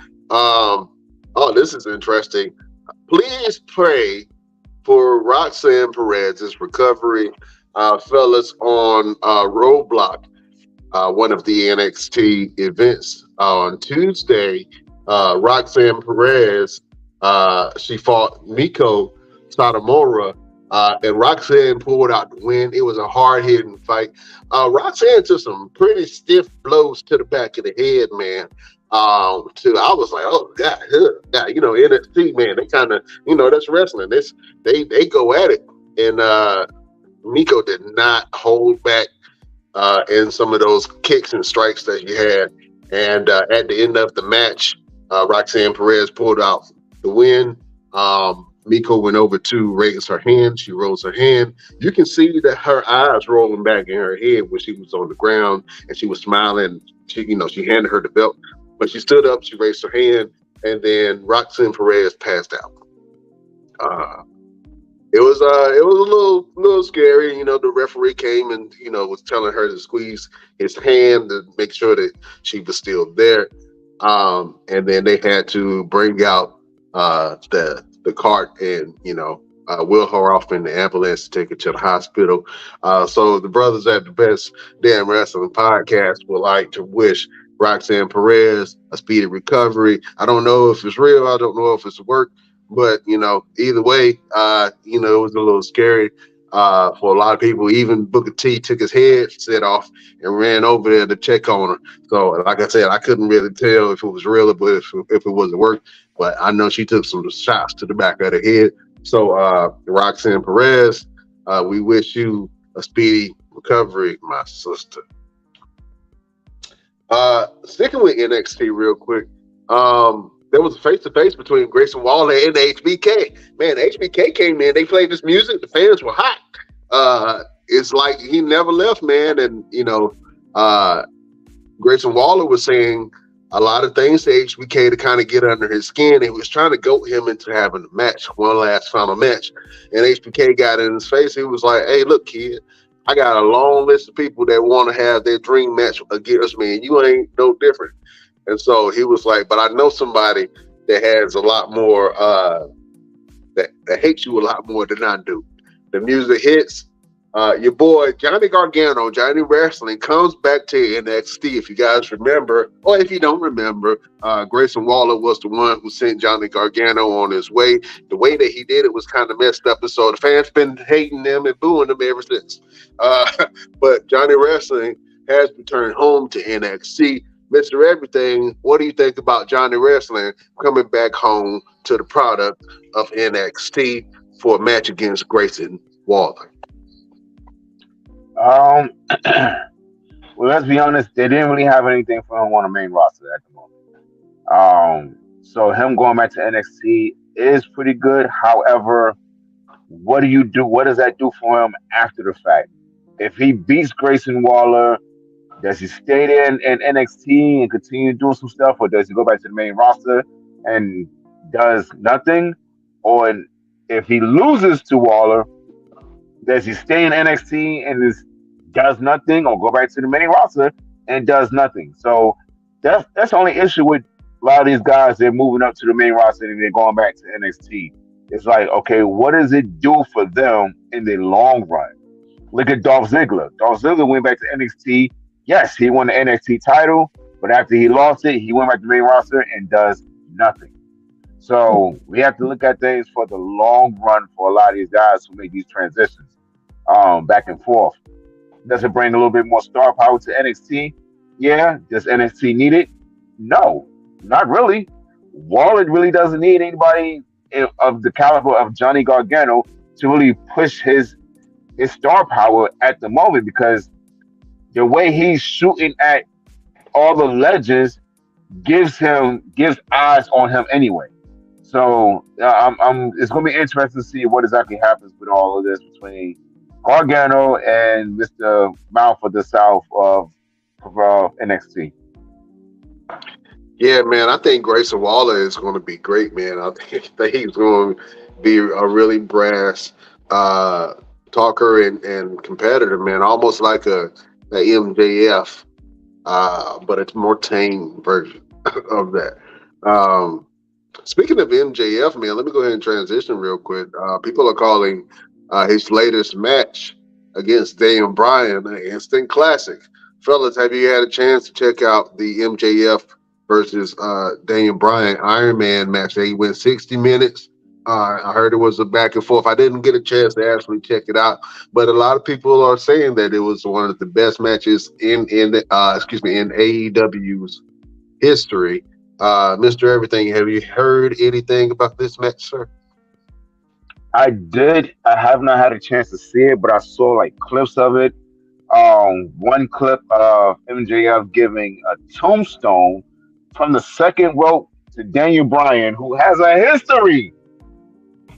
Oh, this is interesting. Please pray for Roxanne Perez's recovery, fellas, on Roadblock, one of the NXT events on Tuesday. Roxanne Perez, she fought Miko Satomura, and Roxanne pulled out the win. It was a hard-hitting fight. Roxanne took some pretty stiff blows to the back of the head, man. I was like, oh God, NXT, man, they kind of, that's wrestling. They go at it, and Miko did not hold back in some of those kicks and strikes that he had. And at the end of the match, Roxanne Perez pulled out the win. Miko went over to raise her hand. She rose her hand. You can see that her eyes rolling back in her head when she was on the ground, and she was smiling. She handed her the belt. But she stood up, she raised her hand, and then Roxanne Perez passed out. It was a little scary. The referee came and was telling her to squeeze his hand to make sure that she was still there. And then they had to bring out the cart and wheel her off in the ambulance to take her to the hospital. So the brothers at the Best Damn Wrestling Podcast would like to wish Roxanne Perez a speedy recovery. I don't know if it's real. I don't know if it's work, but either way, it was a little scary. For a lot of people, even Booker T took his headset off and ran over there to check on her. So, like I said, I couldn't really tell if it was real or if it wasn't work. But I know she took some shots to the back of the head. So, Roxanne Perez, we wish you a speedy recovery, my sister. Sticking with NXT real quick, there was a face-to-face between Grayson Waller and HBK. Man, HBK came in, they played this music, the fans were hot. It's like he never left, man. And, Grayson Waller was saying a lot of things to HBK to kind of get under his skin. He was trying to goat him into having a match, one last final match. And HBK got in his face. He was like, hey, look, kid, I got a long list of people that want to have their dream match against me, and you ain't no different. And so he was like, but I know somebody that has a lot more, that hates you a lot more than I do. The music hits. Your boy, Johnny Gargano, Johnny Wrestling, comes back to NXT. If you guys remember, or if you don't remember, Grayson Waller was the one who sent Johnny Gargano on his way. The way that he did it was kind of messed up, and so the fans been hating them and booing them ever since. But Johnny Wrestling has returned home to NXT. Mr. Everything, what do you think about Johnny Wrestling coming back home to the product of NXT for a match against Grayson Waller? Well, let's be honest. They didn't really have anything for him on the main roster at the moment. So him going back to NXT is pretty good. However, what do you do? What does that do for him after the fact? If he beats Grayson Waller, does he stay there in NXT and continue doing some stuff, or does he go back to the main roster and does nothing? Or if he loses to Waller, does he stay in NXT and does nothing, or go back to the main roster and does nothing? So that's the only issue with a lot of these guys. They're moving up to the main roster and they're going back to NXT. It's like, okay, what does it do for them in the long run? Look at Dolph Ziggler. Dolph Ziggler went back to NXT. Yes, he won the NXT title, but after he lost it, he went back to the main roster and does nothing. So we have to look at things for the long run for a lot of these guys who make these transitions back and forth. Does it bring a little bit more star power to NXT? Yeah. Does NXT need it? No, not really. Waller really doesn't need anybody of the caliber of Johnny Gargano to really push his star power at the moment, because the way he's shooting at all the legends gives eyes on him anyway. So it's going to be interesting to see what exactly happens with all of this between Gargano and Mr. Mouth of the South of NXT. Yeah, man, I think Grayson Waller is going to be great, man. I think he's going to be a really brass talker and competitor, man. Almost like a MJF, but it's more tame version of that. Speaking of MJF, man, let me go ahead and transition real quick. People are calling his latest match against Daniel Bryan an instant classic. Fellas, have you had a chance to check out the MJF versus Daniel Bryan Iron Man match? He went 60 minutes. I heard it was a back and forth. I didn't get a chance to actually check it out, but a lot of people are saying that it was one of the best matches in AEW's history. Mr. Everything, have you heard anything about this match, sir? I did. I have not had a chance to see it, but I saw like clips of it. One clip of MJF giving a tombstone from the second rope to Daniel Bryan, who has a history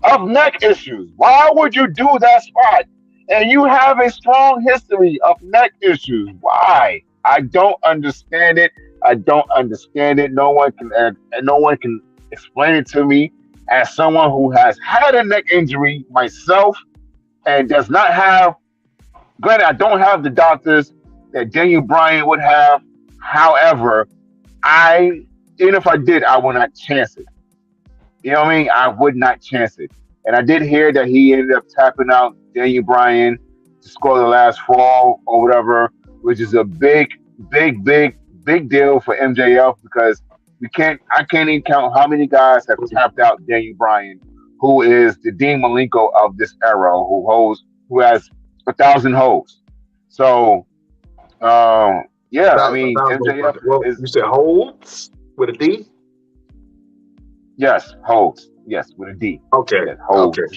of neck issues. Why would you do that spot? And you have a strong history of neck issues. Why? I don't understand it. No one can explain it to me. As someone who has had a neck injury myself and does not have, granted, I don't have the doctors that Daniel Bryan would have. However, even if I did, I would not chance it. You know what I mean? I would not chance it. And I did hear that he ended up tapping out Daniel Bryan to score the last fall or whatever, which is a big deal for MJF, because I can't even count how many guys have tapped out Daniel Bryan, who is the Dean Malenko of this era, who who has 1,000 hoes. So, yeah, I mean, MJF Well, is you said holds with a D. yes, hoes, yes, with a D, Okay, yes, hoes. okay.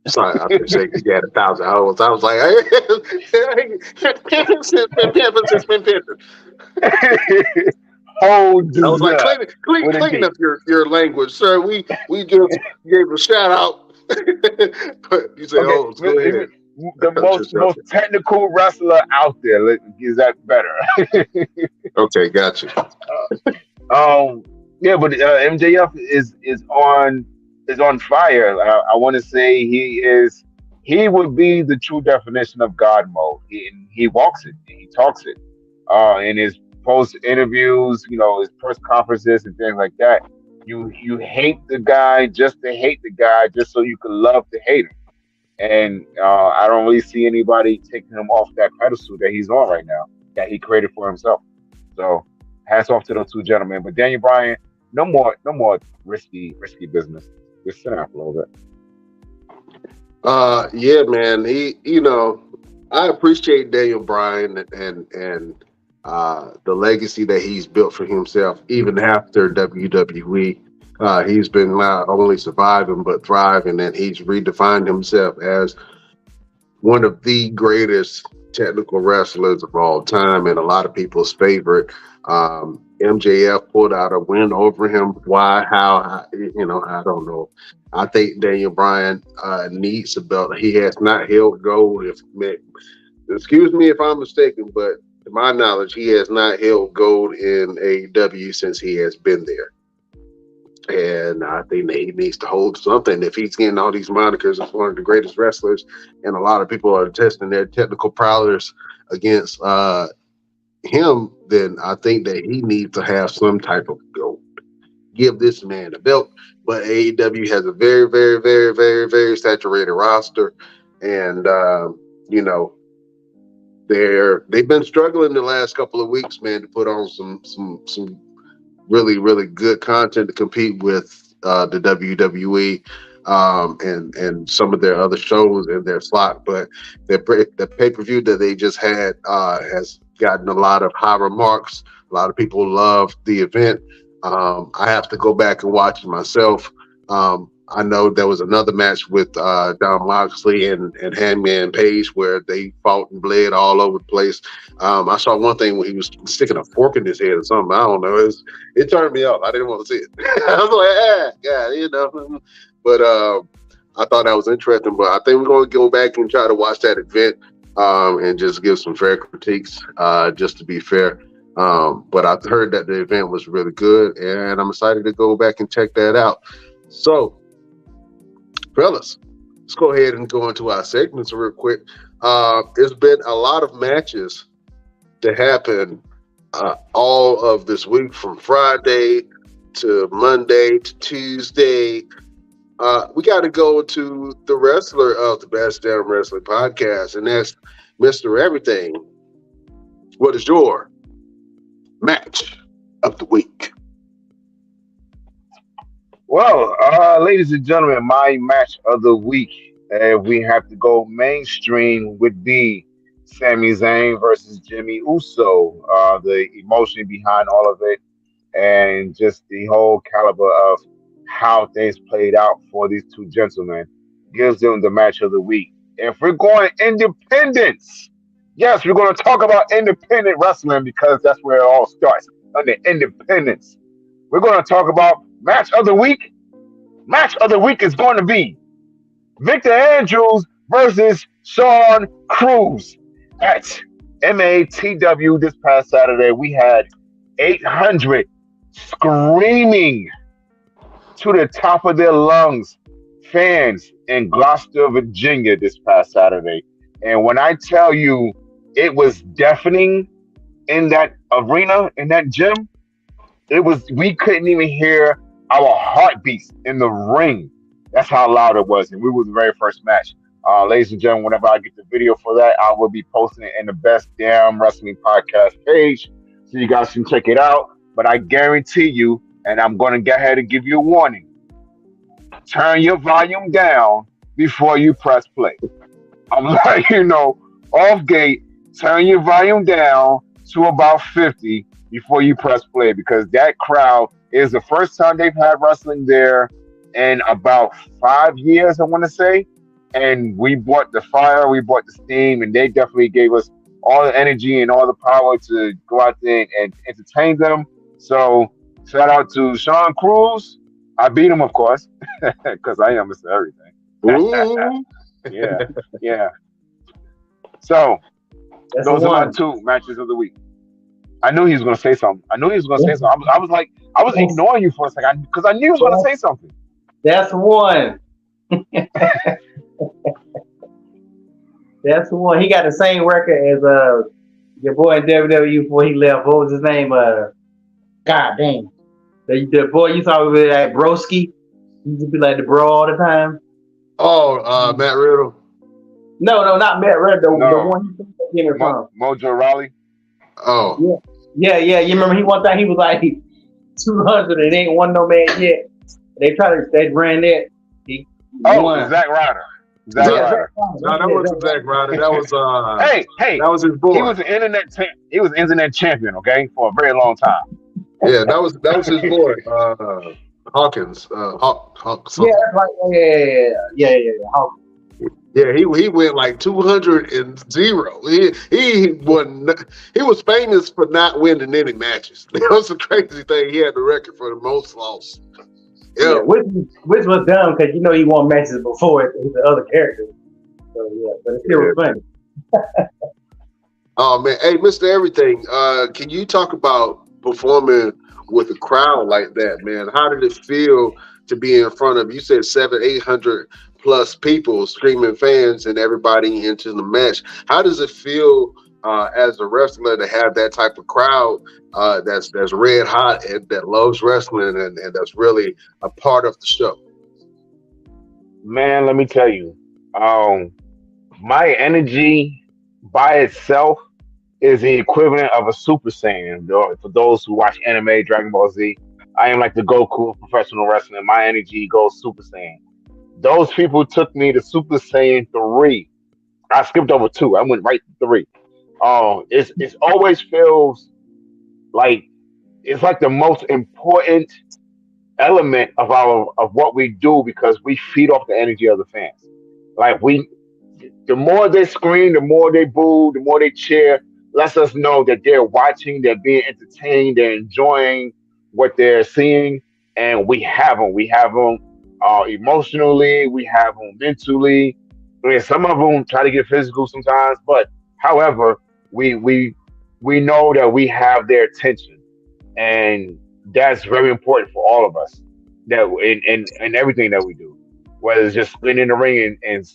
Sorry, I was saying you had 1,000 holes. I was like, pimping. Hoes I was like, with a clean D. up your language, sir. We just gave a shout out. But you say Okay, holes. Go ahead. the I'm most just joking. technical wrestler out there. Is that better? Okay, got you. Um, yeah, but MJF is on fire. I want to say he would be the true definition of God mode. He walks it, he talks it. In his post interviews, his press conferences and things like that. You hate the guy just to hate the guy, just so you can love to hate him. And I don't really see anybody taking him off that pedestal that he's on right now, that he created for himself. So hats off to those two gentlemen. But Daniel Bryan, no more risky business. Just sit down for a little bit. Yeah, man. I appreciate Daniel Bryan and the legacy that he's built for himself, even after WWE. He's been not only surviving but thriving, and he's redefined himself as one of the greatest technical wrestlers of all time and a lot of people's favorite. MJF pulled out a win over him. Why? How? I don't know. I think Daniel Bryan needs a belt. He has not held gold. Excuse me if I'm mistaken, but to my knowledge, he has not held gold in AEW since he has been there. And I think that he needs to hold something. If he's getting all these monikers as one of the greatest wrestlers, and a lot of people are testing their technical prowess against him, then I think that he needs to have some type of gold. Give this man a belt. But AEW has a very, very, very, very, very saturated roster, and they've been struggling the last couple of weeks, man, to put on some really, really good content to compete with the WWE and some of their other shows in their slot. But the pay-per-view that they just had has gotten a lot of high remarks. A lot of people love the event. I have to go back and watch it myself. I know there was another match with Don Moxley and Hangman Page where they fought and bled all over the place. I saw one thing where he was sticking a fork in his head or something. I don't know. It turned me off. I didn't want to see it. I was like, God. But I thought that was interesting. But I think we're going to go back and try to watch that event and just give some fair critiques, just to be fair. But I heard that the event was really good, and I'm excited to go back and check that out. So, fellas, let's go ahead and go into our segments real quick. There's been a lot of matches that happened all of this week, from Friday to Monday to Tuesday. We got to go to the wrestler of the Best Damn Wrestling Podcast, and that's Mr. Everything. What is your match of the week? Well, ladies and gentlemen, my match of the week, we have to go mainstream, would be Sami Zayn versus Jimmy Uso. The emotion behind all of it, and just the whole caliber of how things played out for these two gentlemen, gives them the match of the week. If we're going independence, yes, we're going to talk about independent wrestling, because that's where it all starts, under independence. We're going to talk about match of the week. Match of the week is going to be Victor Andrews versus Sean Cruz at MATW this past Saturday. We had 800 screaming to the top of their lungs fans in Gloucester, Virginia this past Saturday. And when I tell you it was deafening in that arena, in that gym, we couldn't even hear our heartbeats in the ring. That's how loud it was. And we were the very first match. Ladies and gentlemen, whenever I get the video for that, I will be posting it in the Best Damn Wrestling Podcast page, so you guys can check it out. But I guarantee you, and I'm going to go ahead and give you a warning, turn your volume down before you press play. I'm like, off gate, turn your volume down to about 50 before you press play because that crowd is the first time they've had wrestling there in about 5 years, I want to say. And we brought the fire, we brought the steam, and they definitely gave us all the energy and all the power to go out there and entertain them. So shout out to Sean Cruz. I beat him, of course, because I am Mr. Everything. Ooh. Yeah, yeah. So That's those the are my one. two matches of the week. I knew he was going to say something. I knew he was going to say something. I was like, I was ignoring you for a second because I knew he was going to say something. That's the one. That's the one. He got the same record as your boy in WWE before he left. What was his name? God dang. The boy you saw with that Broski. He used to be like the bro all the time. Oh, Matt Riddle. No, not Matt Riddle. The No. one he came from. Mojo Rawley. Oh, Yeah. You remember he one time he was like 200 and ain't won no man yet. They ran that. He won. Zack Ryder. Zack Yeah. Ryder. no, that wasn't Zack Ryder. That was Hey, that was his boy. he was an internet champion, okay, for a very long time. Yeah, that was his boy, Hawkins. Hawk Yeah, that's right. Yeah. Yeah, he went like 200-0. He won. He was famous for not winning any matches. That was the crazy thing. He had the record for the most loss. Yeah, which was dumb because he won matches before the other characters. So yeah, but it still was funny. Oh man, hey, Mr. Everything, can you talk about performing with a crowd like that, man? How did it feel to be in front of, you said 700-800 plus people, screaming fans, and everybody into the match? How does it feel as a wrestler to have that type of crowd that's red hot and that loves wrestling and that's really a part of the show? Man, let me tell you, my energy by itself is the equivalent of a Super Saiyan. For those who watch anime, Dragon Ball Z, I am like the Goku of professional wrestling. My energy goes Super Saiyan. Those people took me to Super Saiyan 3. I skipped over 2. I went right to 3. It's always feels like it's like the most important element of what we do because we feed off the energy of the fans. Like the more they scream, the more they boo, the more they cheer, lets us know that they're watching, they're being entertained, they're enjoying what they're seeing, and we have them. We have them emotionally, we have them mentally. I mean, some of them try to get physical sometimes, but however, we know that we have their attention, and that's very important for all of us. That in everything that we do, whether it's just getting in the ring and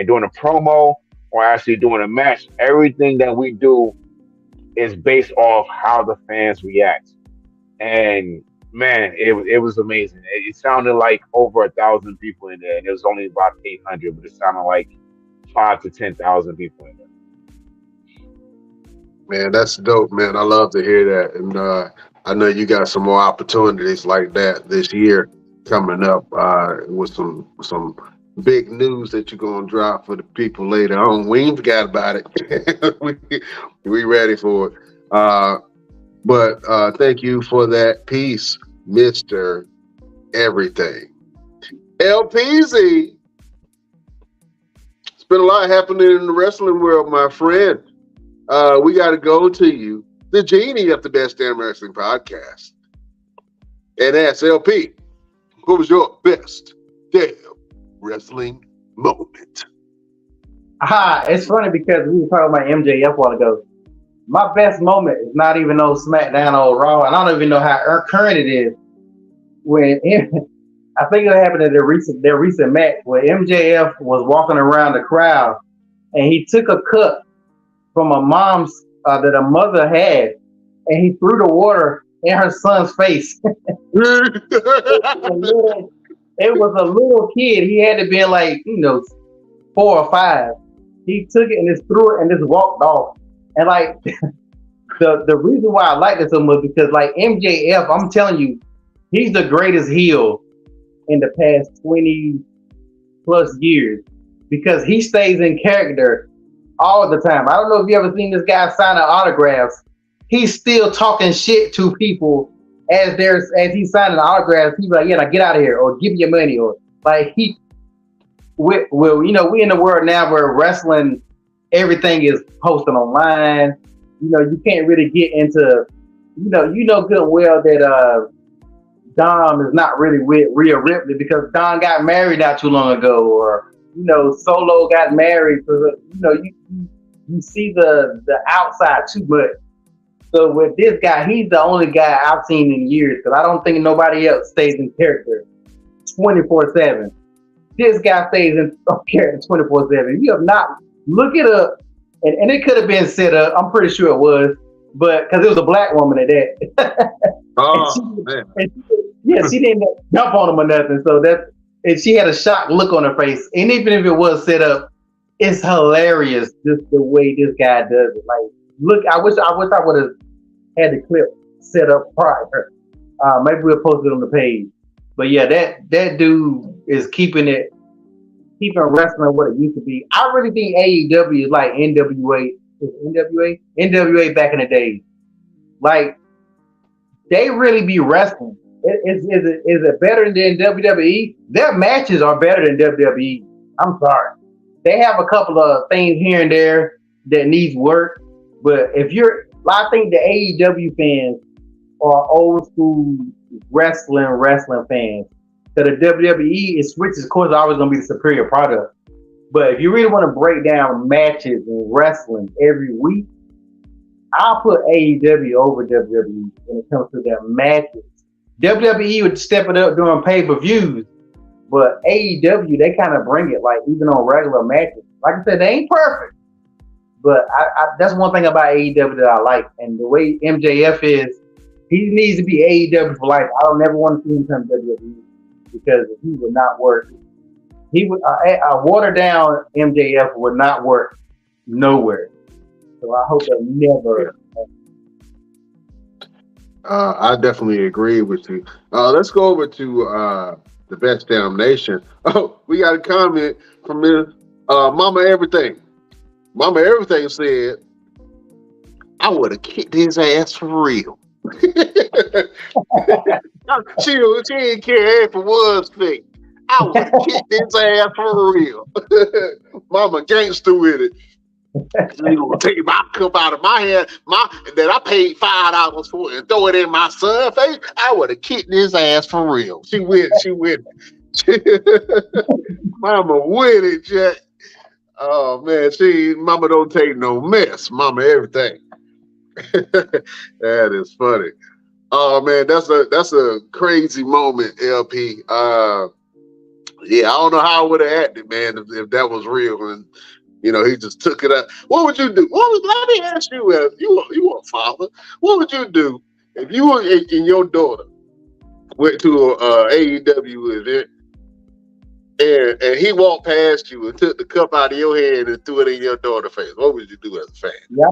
doing a promo or actually doing a match, everything that we do is based off how the fans react. And man, it was amazing. It sounded like over 1,000 people in there, and it was only about 800, but it sounded like 5 to 10,000 people in there. Man, that's dope, man. I love to hear that. And I know you got some more opportunities like that this year coming up with some big news that you're going to drop for the people later on. We ain't forgot about it. we ready for it. But thank you for that piece, Mr. Everything. LPZ. It's been a lot happening in the wrestling world, my friend. We got to go to you, the genie of the Best Damn Wrestling Podcast. And that's LP. What was your best damn wrestling moment? It's funny because we were talking about MJF a while ago. My best moment is not even on SmackDown or Raw, and I don't even know how current it is. When I think it happened at their recent match where MJF was walking around the crowd and he took a cup from a mom's that a mother had, and he threw the water in her son's face. It was a little kid. He had to be like 4 or 5. He took it and just threw it and just walked off. And like the reason why I like this so much because like MJF, I'm telling you, he's the greatest heel in the past 20 plus years. because he stays in character all the time. I don't know if you ever seen this guy signing autographs. He's still talking shit to people as he's signing autographs. He's like, "Yeah, now get out of here," or "Give me your money," or like we in the world now where wrestling, everything is posted online. You can't really get into, good and well that Dom is not really with Rhea Ripley because Dom got married not too long ago, or Solo got married. So you see the outside too much. So with this guy, he's the only guy I've seen in years because I don't think nobody else stays in character 24/7. This guy stays in character 24/7. You have not look it up, and it could have been set up. I'm pretty sure it was, but because it was a black woman at that. She didn't jump on him or nothing. So and she had a shocked look on her face. And even if it was set up, it's hilarious just the way this guy does it. Like, look, I wish I would have had the clip set up prior. Maybe we'll post it on the page. But yeah, that dude is keeping wrestling what it used to be. I really think AEW is like NWA. NWA back in the day. Like, they really be wrestling. Is it better than WWE? Their matches are better than WWE. I'm sorry. They have a couple of things here and there that needs work. But I think the AEW fans are old school wrestling fans. So the WWE is switches, of course, always going to be the superior product. But if you really want to break down matches and wrestling every week, I'll put AEW over WWE when it comes to their matches. WWE would step it up during pay-per-views, but AEW, they kind of bring it, like, even on regular matches. Like I said, they ain't perfect, but I that's one thing about AEW that I like. And the way MJF is, he needs to be AEW for life. I don't never want to see him come to WWE because he would not work. He would a watered down MJF would not work nowhere. So I hope that never. I definitely agree with you. Let's go over to the Best Damn Nation. Oh, we got a comment from Mama Everything. Mama Everything said, "I would have kicked his ass for real." she didn't care if it was fake. I would have kicked his ass for real. Mama gangster with it. You gonna take my cup out of my hand, that I paid $5 for, and throw it in my son's face? I would have kicked his ass for real. She with Mama with it, Jack. Oh man, Mama don't take no mess. Mama everything. That is funny. Oh man, that's a crazy moment, LP. Yeah, I don't know how I would have acted, man, if that was real. And he just took it out. What would you do? Let me ask you, if you a father, what would you do if you and your daughter went to a AEW event and he walked past you and took the cup out of your hand and threw it in your daughter's face? What would you do as a fan? Yeah,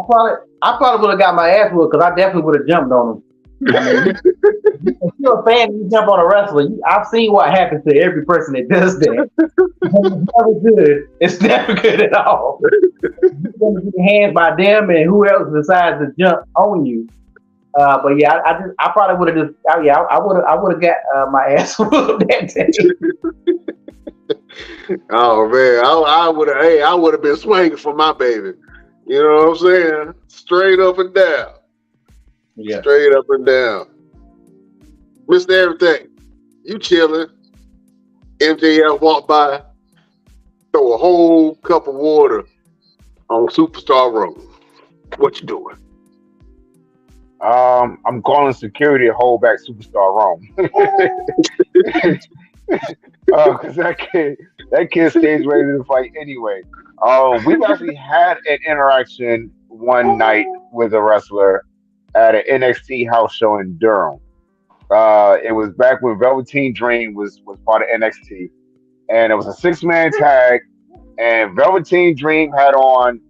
I probably would have got my ass whooped because I definitely would have jumped on him. If you're a fan and you jump on a wrestler, I've seen what happens to every person that does that. It's never good. It's never good at all. You're going to get hands by them and who else decides to jump on you. But yeah, I probably would have just. I would have got my ass whooped that day. Oh man, I would have been swinging for my baby. You know what I'm saying? Straight up and down. Yeah. Straight up and down. Mr. Everything, you chilling. MJF walk by, throw a whole cup of water on Superstar Road. What you doing? I'm calling security to hold back Superstar Rome. Because that kid stays ready to fight anyway. We've actually had an interaction one night with a wrestler at an NXT house show in Durham. It was back when Velveteen Dream was part of NXT, and it was a 6-man tag. And Velveteen Dream had on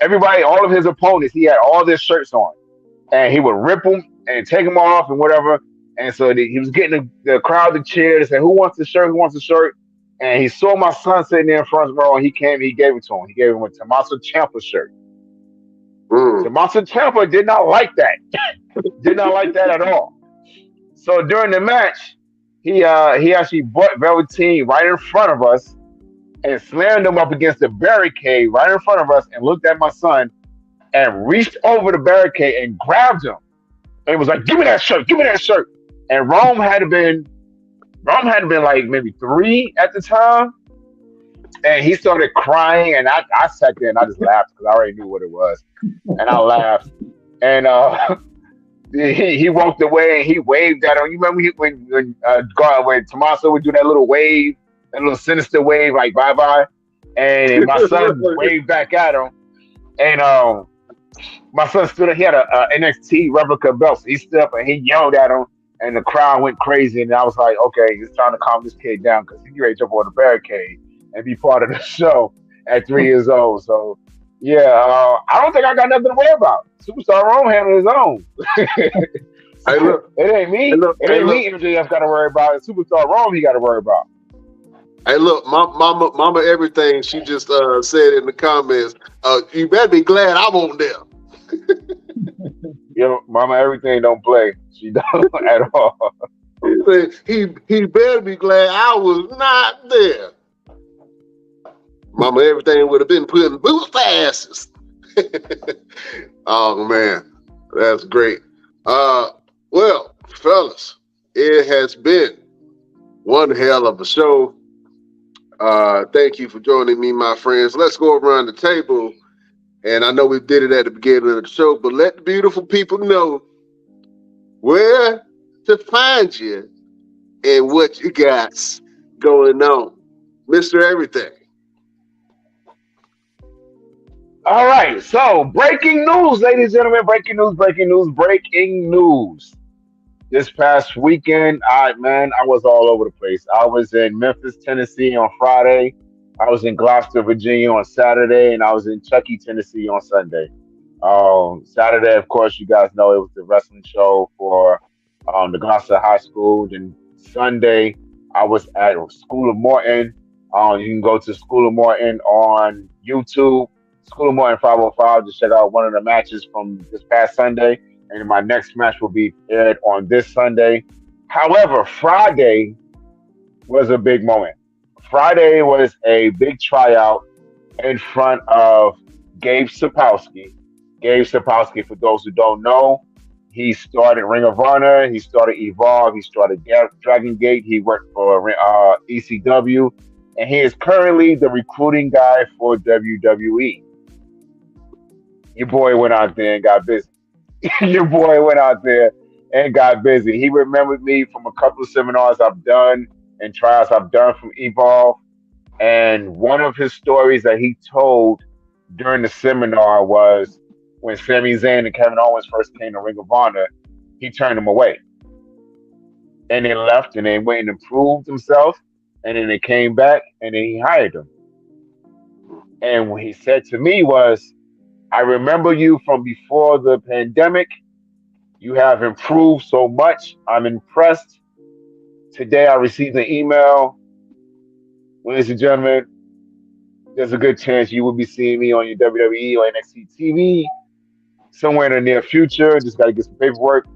all of his opponents. He had all their shirts on, and he would rip them and take them off and whatever. And so he was getting the crowd to cheer to say, "Who wants the shirt? Who wants the shirt?" and he saw my son sitting there in front row, and he came, he gave it to him. He gave him a Tommaso Ciampa shirt. Tommaso Ciampa did not like that. Did not like that at all. So during the match, he actually brought Velveteen right in front of us and slammed him up against the barricade right in front of us and looked at my son and reached over the barricade and grabbed him and was like, "Give me that shirt, give me that shirt." And Rome had been like maybe 3 at the time. And he started crying, and I sat there and I just laughed because I already knew what it was. And I laughed. And he walked away and he waved at him. You remember when Tommaso would do that little wave, that little sinister wave, like bye-bye? And my son waved back at him. And my son stood up. He had a NXT replica belt. So he stood up and he yelled at him. And the crowd went crazy. And I was like, okay, it's time to calm this kid down because he's ready to jump on the barricade and be part of the show at 3 years old. So, yeah, I don't think I got nothing to worry about. Superstar Rome handled his own. Hey, look. It ain't me. It ain't me MJF got to worry about. It's Superstar Rome he got to worry about. Hey, look, mama, everything she just said in the comments. You better be glad I won't there. Yo, Mama, everything don't play. She don't at all. He better be glad I was not there. Mama, everything would have been put in boot asses. Oh man, that's great. Well, fellas, it has been one hell of a show. Thank you for joining me, my friends. Let's go around the table. And I know we did it at the beginning of the show, but let the beautiful people know where to find you and what you got going on. Mr. Everything. All right, so breaking news, ladies and gentlemen, breaking news. This past weekend, I was all over the place. I was in Memphis, Tennessee on Friday. I was in Gloucester, Virginia on Saturday, and I was in Chuckey, Tennessee on Sunday. Saturday, of course, you guys know it was the wrestling show for the Gloucester High School. Then Sunday, I was at School of Morton. You can go to School of Morton on YouTube, School of Morton 505, to check out one of the matches from this past Sunday. And my next match will be aired on this Sunday. However, Friday was a big moment. Friday was a big tryout in front of Gabe Sapolsky. Gabe Sapolsky, for those who don't know, he started Ring of Honor, he started Evolve, he started Dragon Gate, he worked for ECW, and he is currently the recruiting guy for WWE. Your boy went out there and got busy. He remembered me from a couple of seminars I've done and tryouts I've done from Evolve. And one of his stories that he told during the seminar was when Sami Zayn and Kevin Owens first came to Ring of Honor, he turned them away. And they left and they went and improved themselves. And then they came back and then he hired them. And what he said to me was, I remember you from before the pandemic. You have improved so much. I'm impressed. Today I received an email. Ladies and gentlemen, there's a good chance you will be seeing me on your WWE or NXT TV somewhere in the near future. Just got to get some paperwork,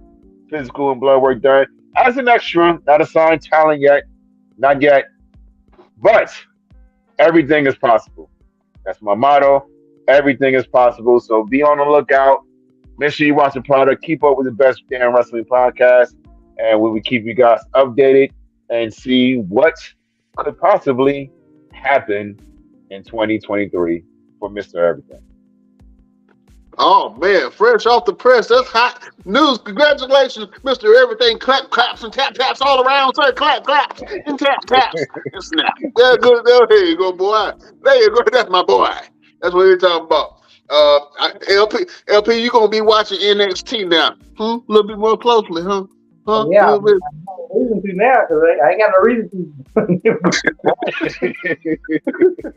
physical and blood work done. As an extra, not assigned talent yet. Not yet. But everything is possible. That's my motto. Everything is possible. So be on the lookout. Make sure you watch the product. Keep up with the best damn wrestling podcast. And we will keep you guys updated and see what could possibly happen in 2023 for Mr. Everything. Oh man, fresh off the press. That's hot news. Congratulations, Mr. Everything. Clap, claps, and tap, taps all around, sir. Clap, claps, and tap, taps, and snap. There you go, boy. There you go. That's my boy. That's what we're talking about. LP, you gonna be watching NXT now? A little bit more closely, huh? Yeah, I'm reason to now because I ain't got no reason to.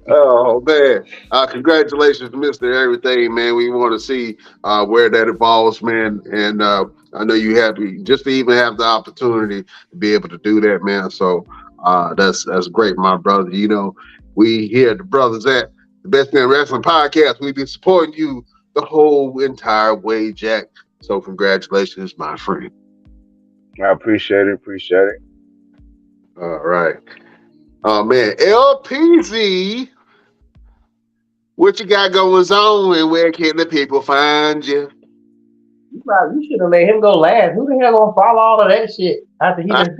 Oh man! Congratulations, Mr. Everything, man. We want to see where that evolves, man. And I know you happy just to even have the opportunity to be able to do that, man. So That's great, my brother. You know, we here, the brothers at the Best Damn Wrestling Podcast. We've been supporting you the whole entire way, Jack. So congratulations, my friend. I appreciate it. Appreciate it. All right. Oh man, LPZ, what you got going on, and where can the people find you? You should have let him go last. Who the hell gonna follow all of that shit after he just I'm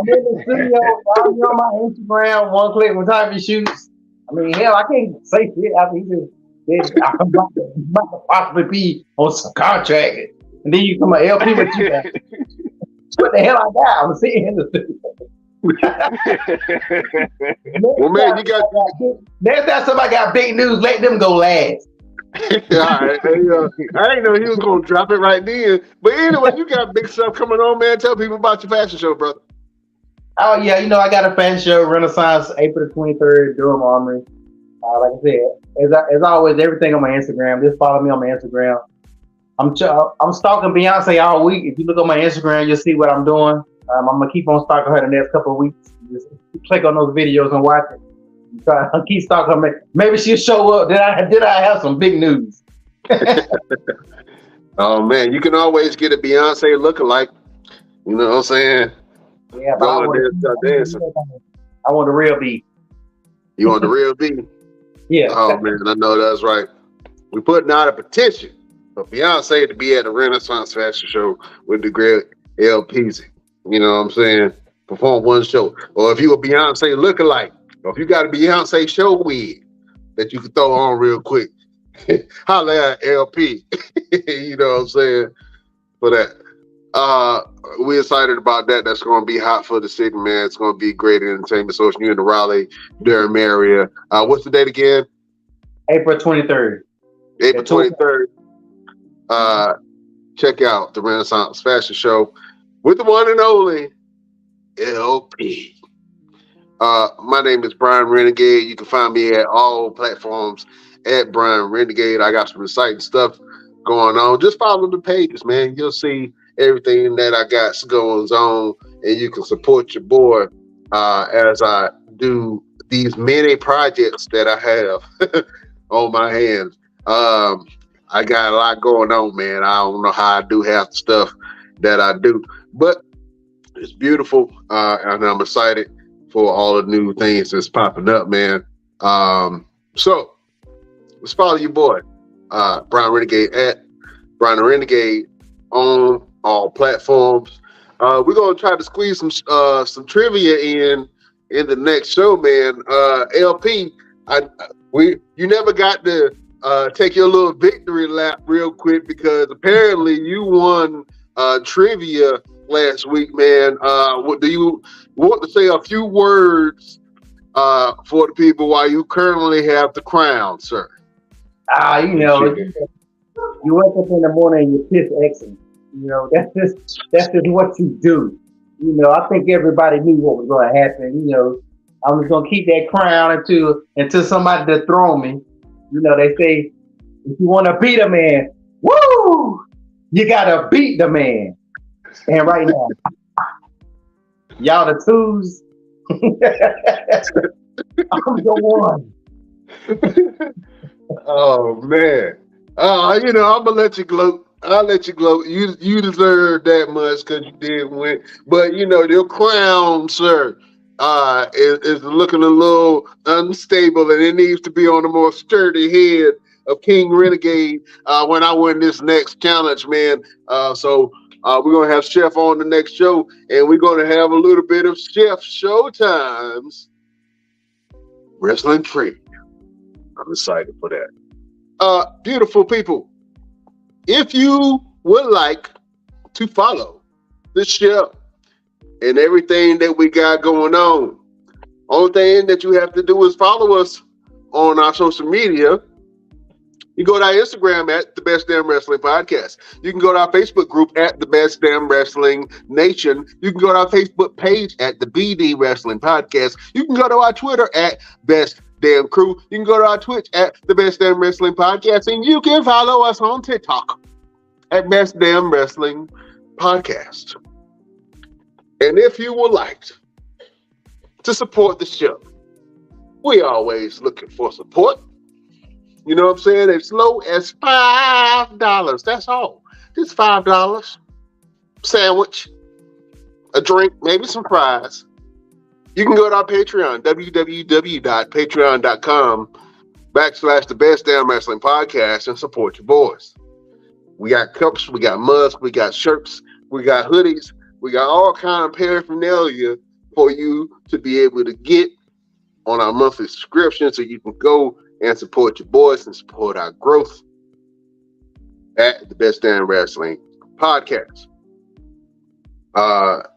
in the studio, follow me on my Instagram, one click when time he shoots. I mean, hell, I can't say shit after he just said I'm about to possibly be on some contract. And then you come an LP with you. What the hell I got? I'm sitting in the studio. Well, man, you got next time somebody got big news, let them go last. all right. I didn't know he was gonna drop it right then. But anyway, you got big stuff coming on, man. Tell people about your fashion show, brother. Oh yeah, you know I got a fashion show, Renaissance, April 23rd, Durham Armory. Like I said, as always, everything on my Instagram. Just follow me on my Instagram. I'm stalking Beyonce all week. If you look on my Instagram, you'll see what I'm doing. I'm gonna keep on stalking her the next couple of weeks. Just click on those videos and watch it. Try to keep stalking her. Maybe she'll show up. Did I have some big news? Oh man, you can always get a Beyonce lookalike. You know what I'm saying? Yeah, but I want the real B. You want the real B? Yeah. Oh man, I know that's right. We're putting out a petition for Beyonce to be at the Renaissance Fashion Show with the great LPZ. You know what I'm saying? Perform one show. Or if you a Beyonce lookalike, or if you got a Beyonce show wig that you can throw on real quick, holla at LP. You know what I'm saying? For that. We're excited about that. That's going to be hot for the city, man. It's going to be great entertainment. So if you're in the Raleigh, Durham area. What's the date again? April 23rd. April 23rd. Check out the Renaissance Fashion Show with the one and only LP. My name is Brian Renegade. You can find me at all platforms at Brian Renegade. I got some exciting stuff going on. Just follow the pages, man. You'll see everything that I got going on, and you can support your boy as I do these many projects that I have on my hands. I got a lot going on, man. I don't know how I do half the stuff that I do, but it's beautiful, and I'm excited for all the new things that's popping up, man. So let's follow your boy, Brian Renegade at Brian the Renegade on all platforms. We're gonna try to squeeze some trivia in the next show, man. LP, you never got to take your little victory lap real quick because apparently you won trivia last week, man. What do you want to say a few words for the people while you currently have the crown, sir? You know, you wake up in the morning and you piss Exxon. You know, that's just what you do. You know, I think everybody knew what was going to happen. You know, I'm just going to keep that crown until somebody dethrone me. You know, they say, if you want to beat a man, woo, you got to beat the man. And right now, y'all the twos. I'm the one. Oh man. You know, I'm gonna let you gloat. I'll let you gloat. You deserve that much because you did win. But you know, your crown, sir, is looking a little unstable, and it needs to be on a more sturdy head of King Renegade when I win this next challenge, man. So we're gonna have Chef on the next show, and we're gonna have a little bit of Chef Showtime's wrestling trade. I'm excited for that. Beautiful people, if you would like to follow the show and everything that we got going on, only thing that you have to do is follow us on our social media. You go to our Instagram at The Best Damn Wrestling Podcast. You can go to our Facebook group at The Best Damn Wrestling Nation. You can go to our Facebook page at The BD Wrestling Podcast. You can go to our Twitter at Best Damn Crew. You can go to our Twitch at The Best Damn Wrestling Podcast. And you can follow us on TikTok at Best Damn Wrestling Podcast. And if you would like to support the show, we always looking for support. You know what I'm saying? As low as $5. That's all. Just $5. Sandwich, a drink, maybe some fries. You can go to our Patreon, www.patreon.com/the Best Damn Wrestling Podcast, and support your boys. We got cups, we got mugs, we got shirts, we got hoodies, we got all kind of paraphernalia for you to be able to get on our monthly subscription, so you can go and support your boys and support our growth at the Best Damn Wrestling Podcast.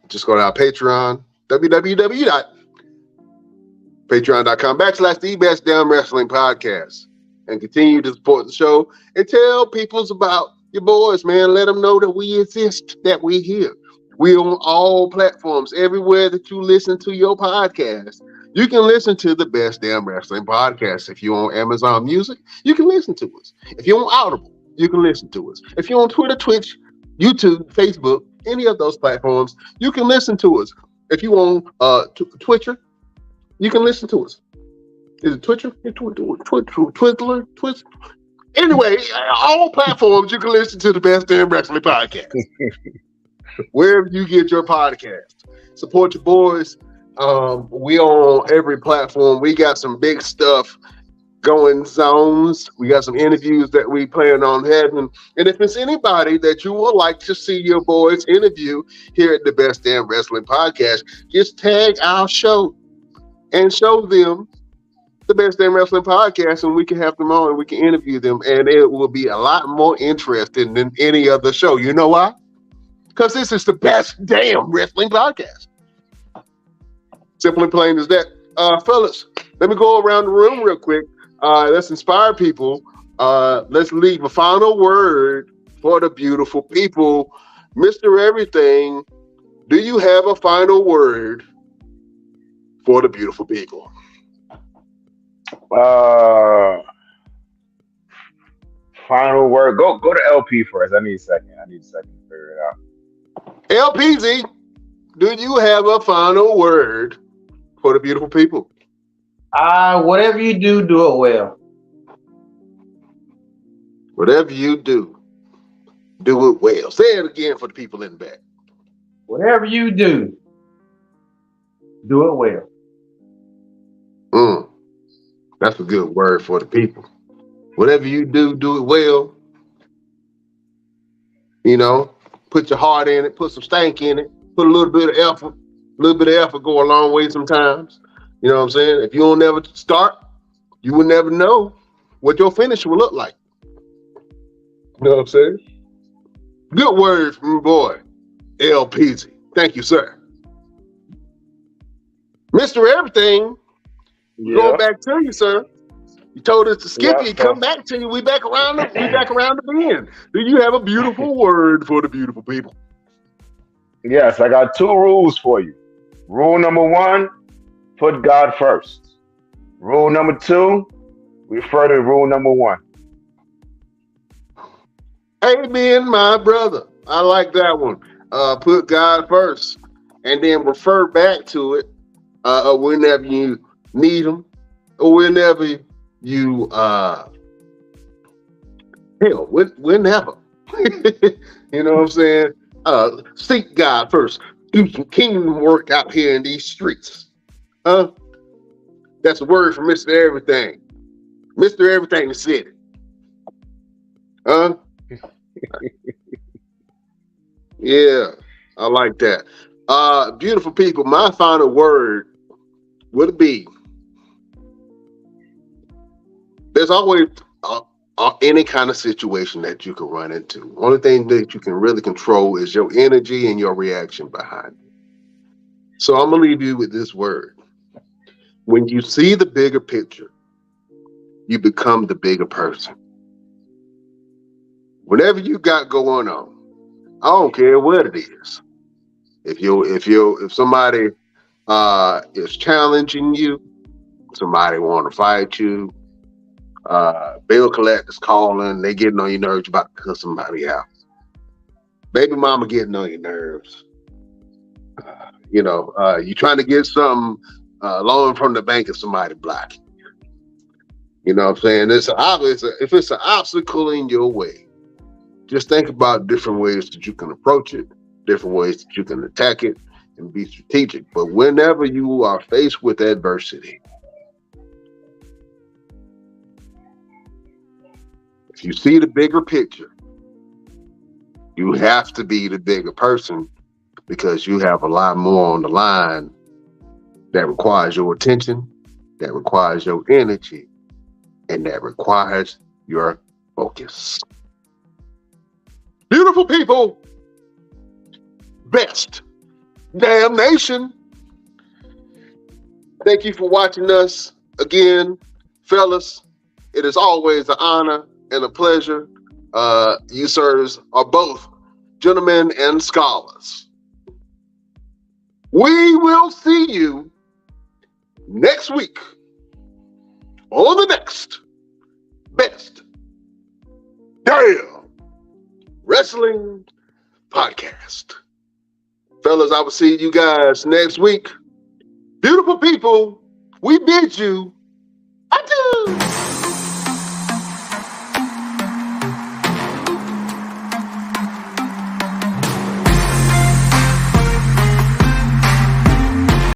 Just go to our Patreon, www.patreon.com/the Best Damn Wrestling Podcast, and continue to support the show and tell people about your boys, man. Let them know that we exist, that we here. We on all platforms, everywhere that you listen to your podcast. You can listen to the Best Damn Wrestling Podcast. If you're on Amazon Music, you can listen to us. If you're on Audible, you can listen to us. If you're on Twitter, Twitch, YouTube, Facebook, any of those platforms, you can listen to us. If you on Twitcher, you can listen to us. Is it Twitcher? Twizzler? Anyway, all platforms you can listen to the Best Damn Wrestling Podcast. Wherever you get your podcast. Support your boys. We on every platform. We got some big stuff going zones. We got some interviews that we plan on having. And if it's anybody that you would like to see your boys interview here at the Best Damn Wrestling Podcast, just tag our show and show them the Best Damn Wrestling Podcast, and we can have them on and we can interview them, and it will be a lot more interesting than any other show. You know why? Because this is the Best Damn Wrestling Podcast. Simple and plain as that. Fellas, let me go around the room real quick. Let's inspire people. Let's leave a final word for the beautiful people. Mr. Everything, do you have a final word for the beautiful people? Final word. Go to LP first. I need a second to figure it out. LPZ, do you have a final word for the beautiful people? Whatever you do it well. Whatever you do it well. Say it again for the people in the back. Whatever you do it well. That's a good word for the people. Whatever you do it well. You know, put your heart in it, put some stank in it, put a little bit of effort. A little bit of effort go a long way sometimes. You know what I'm saying? If you don't never start, you will never know what your finish will look like. You know what I'm saying? Good word from boy, LPZ. Thank you, sir. Mr. Everything, going back to you, sir. You told us to skip you, come back to you. We back around the bend. Do you have a beautiful word for the beautiful people? Yes, I got 2 rules for you. Rule number 1, put God first. Rule number 2, refer to rule number 1. Amen, my brother. I like that one. Put God first, and then refer back to it whenever you need him, or whenever you whenever. You know what I'm saying? Seek God first. Do some kingdom work out here in these streets. That's a word from Mr. Everything. Mr. Everything said it. Yeah, I like that. Beautiful people, my final word would be, there's always any kind of situation that you can run into. Only thing that you can really control is your energy and your reaction behind it. So I'm going to leave you with this word. When you see the bigger picture, you become the bigger person. Whatever you got going on, I don't care what it is. If somebody is challenging you, somebody want to fight you, bill collectors calling, they getting on your nerves, about to cut somebody out. Baby mama getting on your nerves. You trying to get some loan from the bank and somebody blocking. You know what I'm saying? If it's an obstacle in your way, just think about different ways that you can approach it, different ways that you can attack it, and be strategic. But whenever you are faced with adversity, if you see the bigger picture, you have to be the bigger person because you have a lot more on the line that requires your attention, that requires your energy, and that requires your focus. Beautiful people, best damn nation. Thank you for watching us again, fellas. It is always an honor and a pleasure. You sirs are both gentlemen and scholars. We will see you next week on the next Best Damn Wrestling Podcast. Fellas, I will see you guys next week. Beautiful people, we bid you adieu.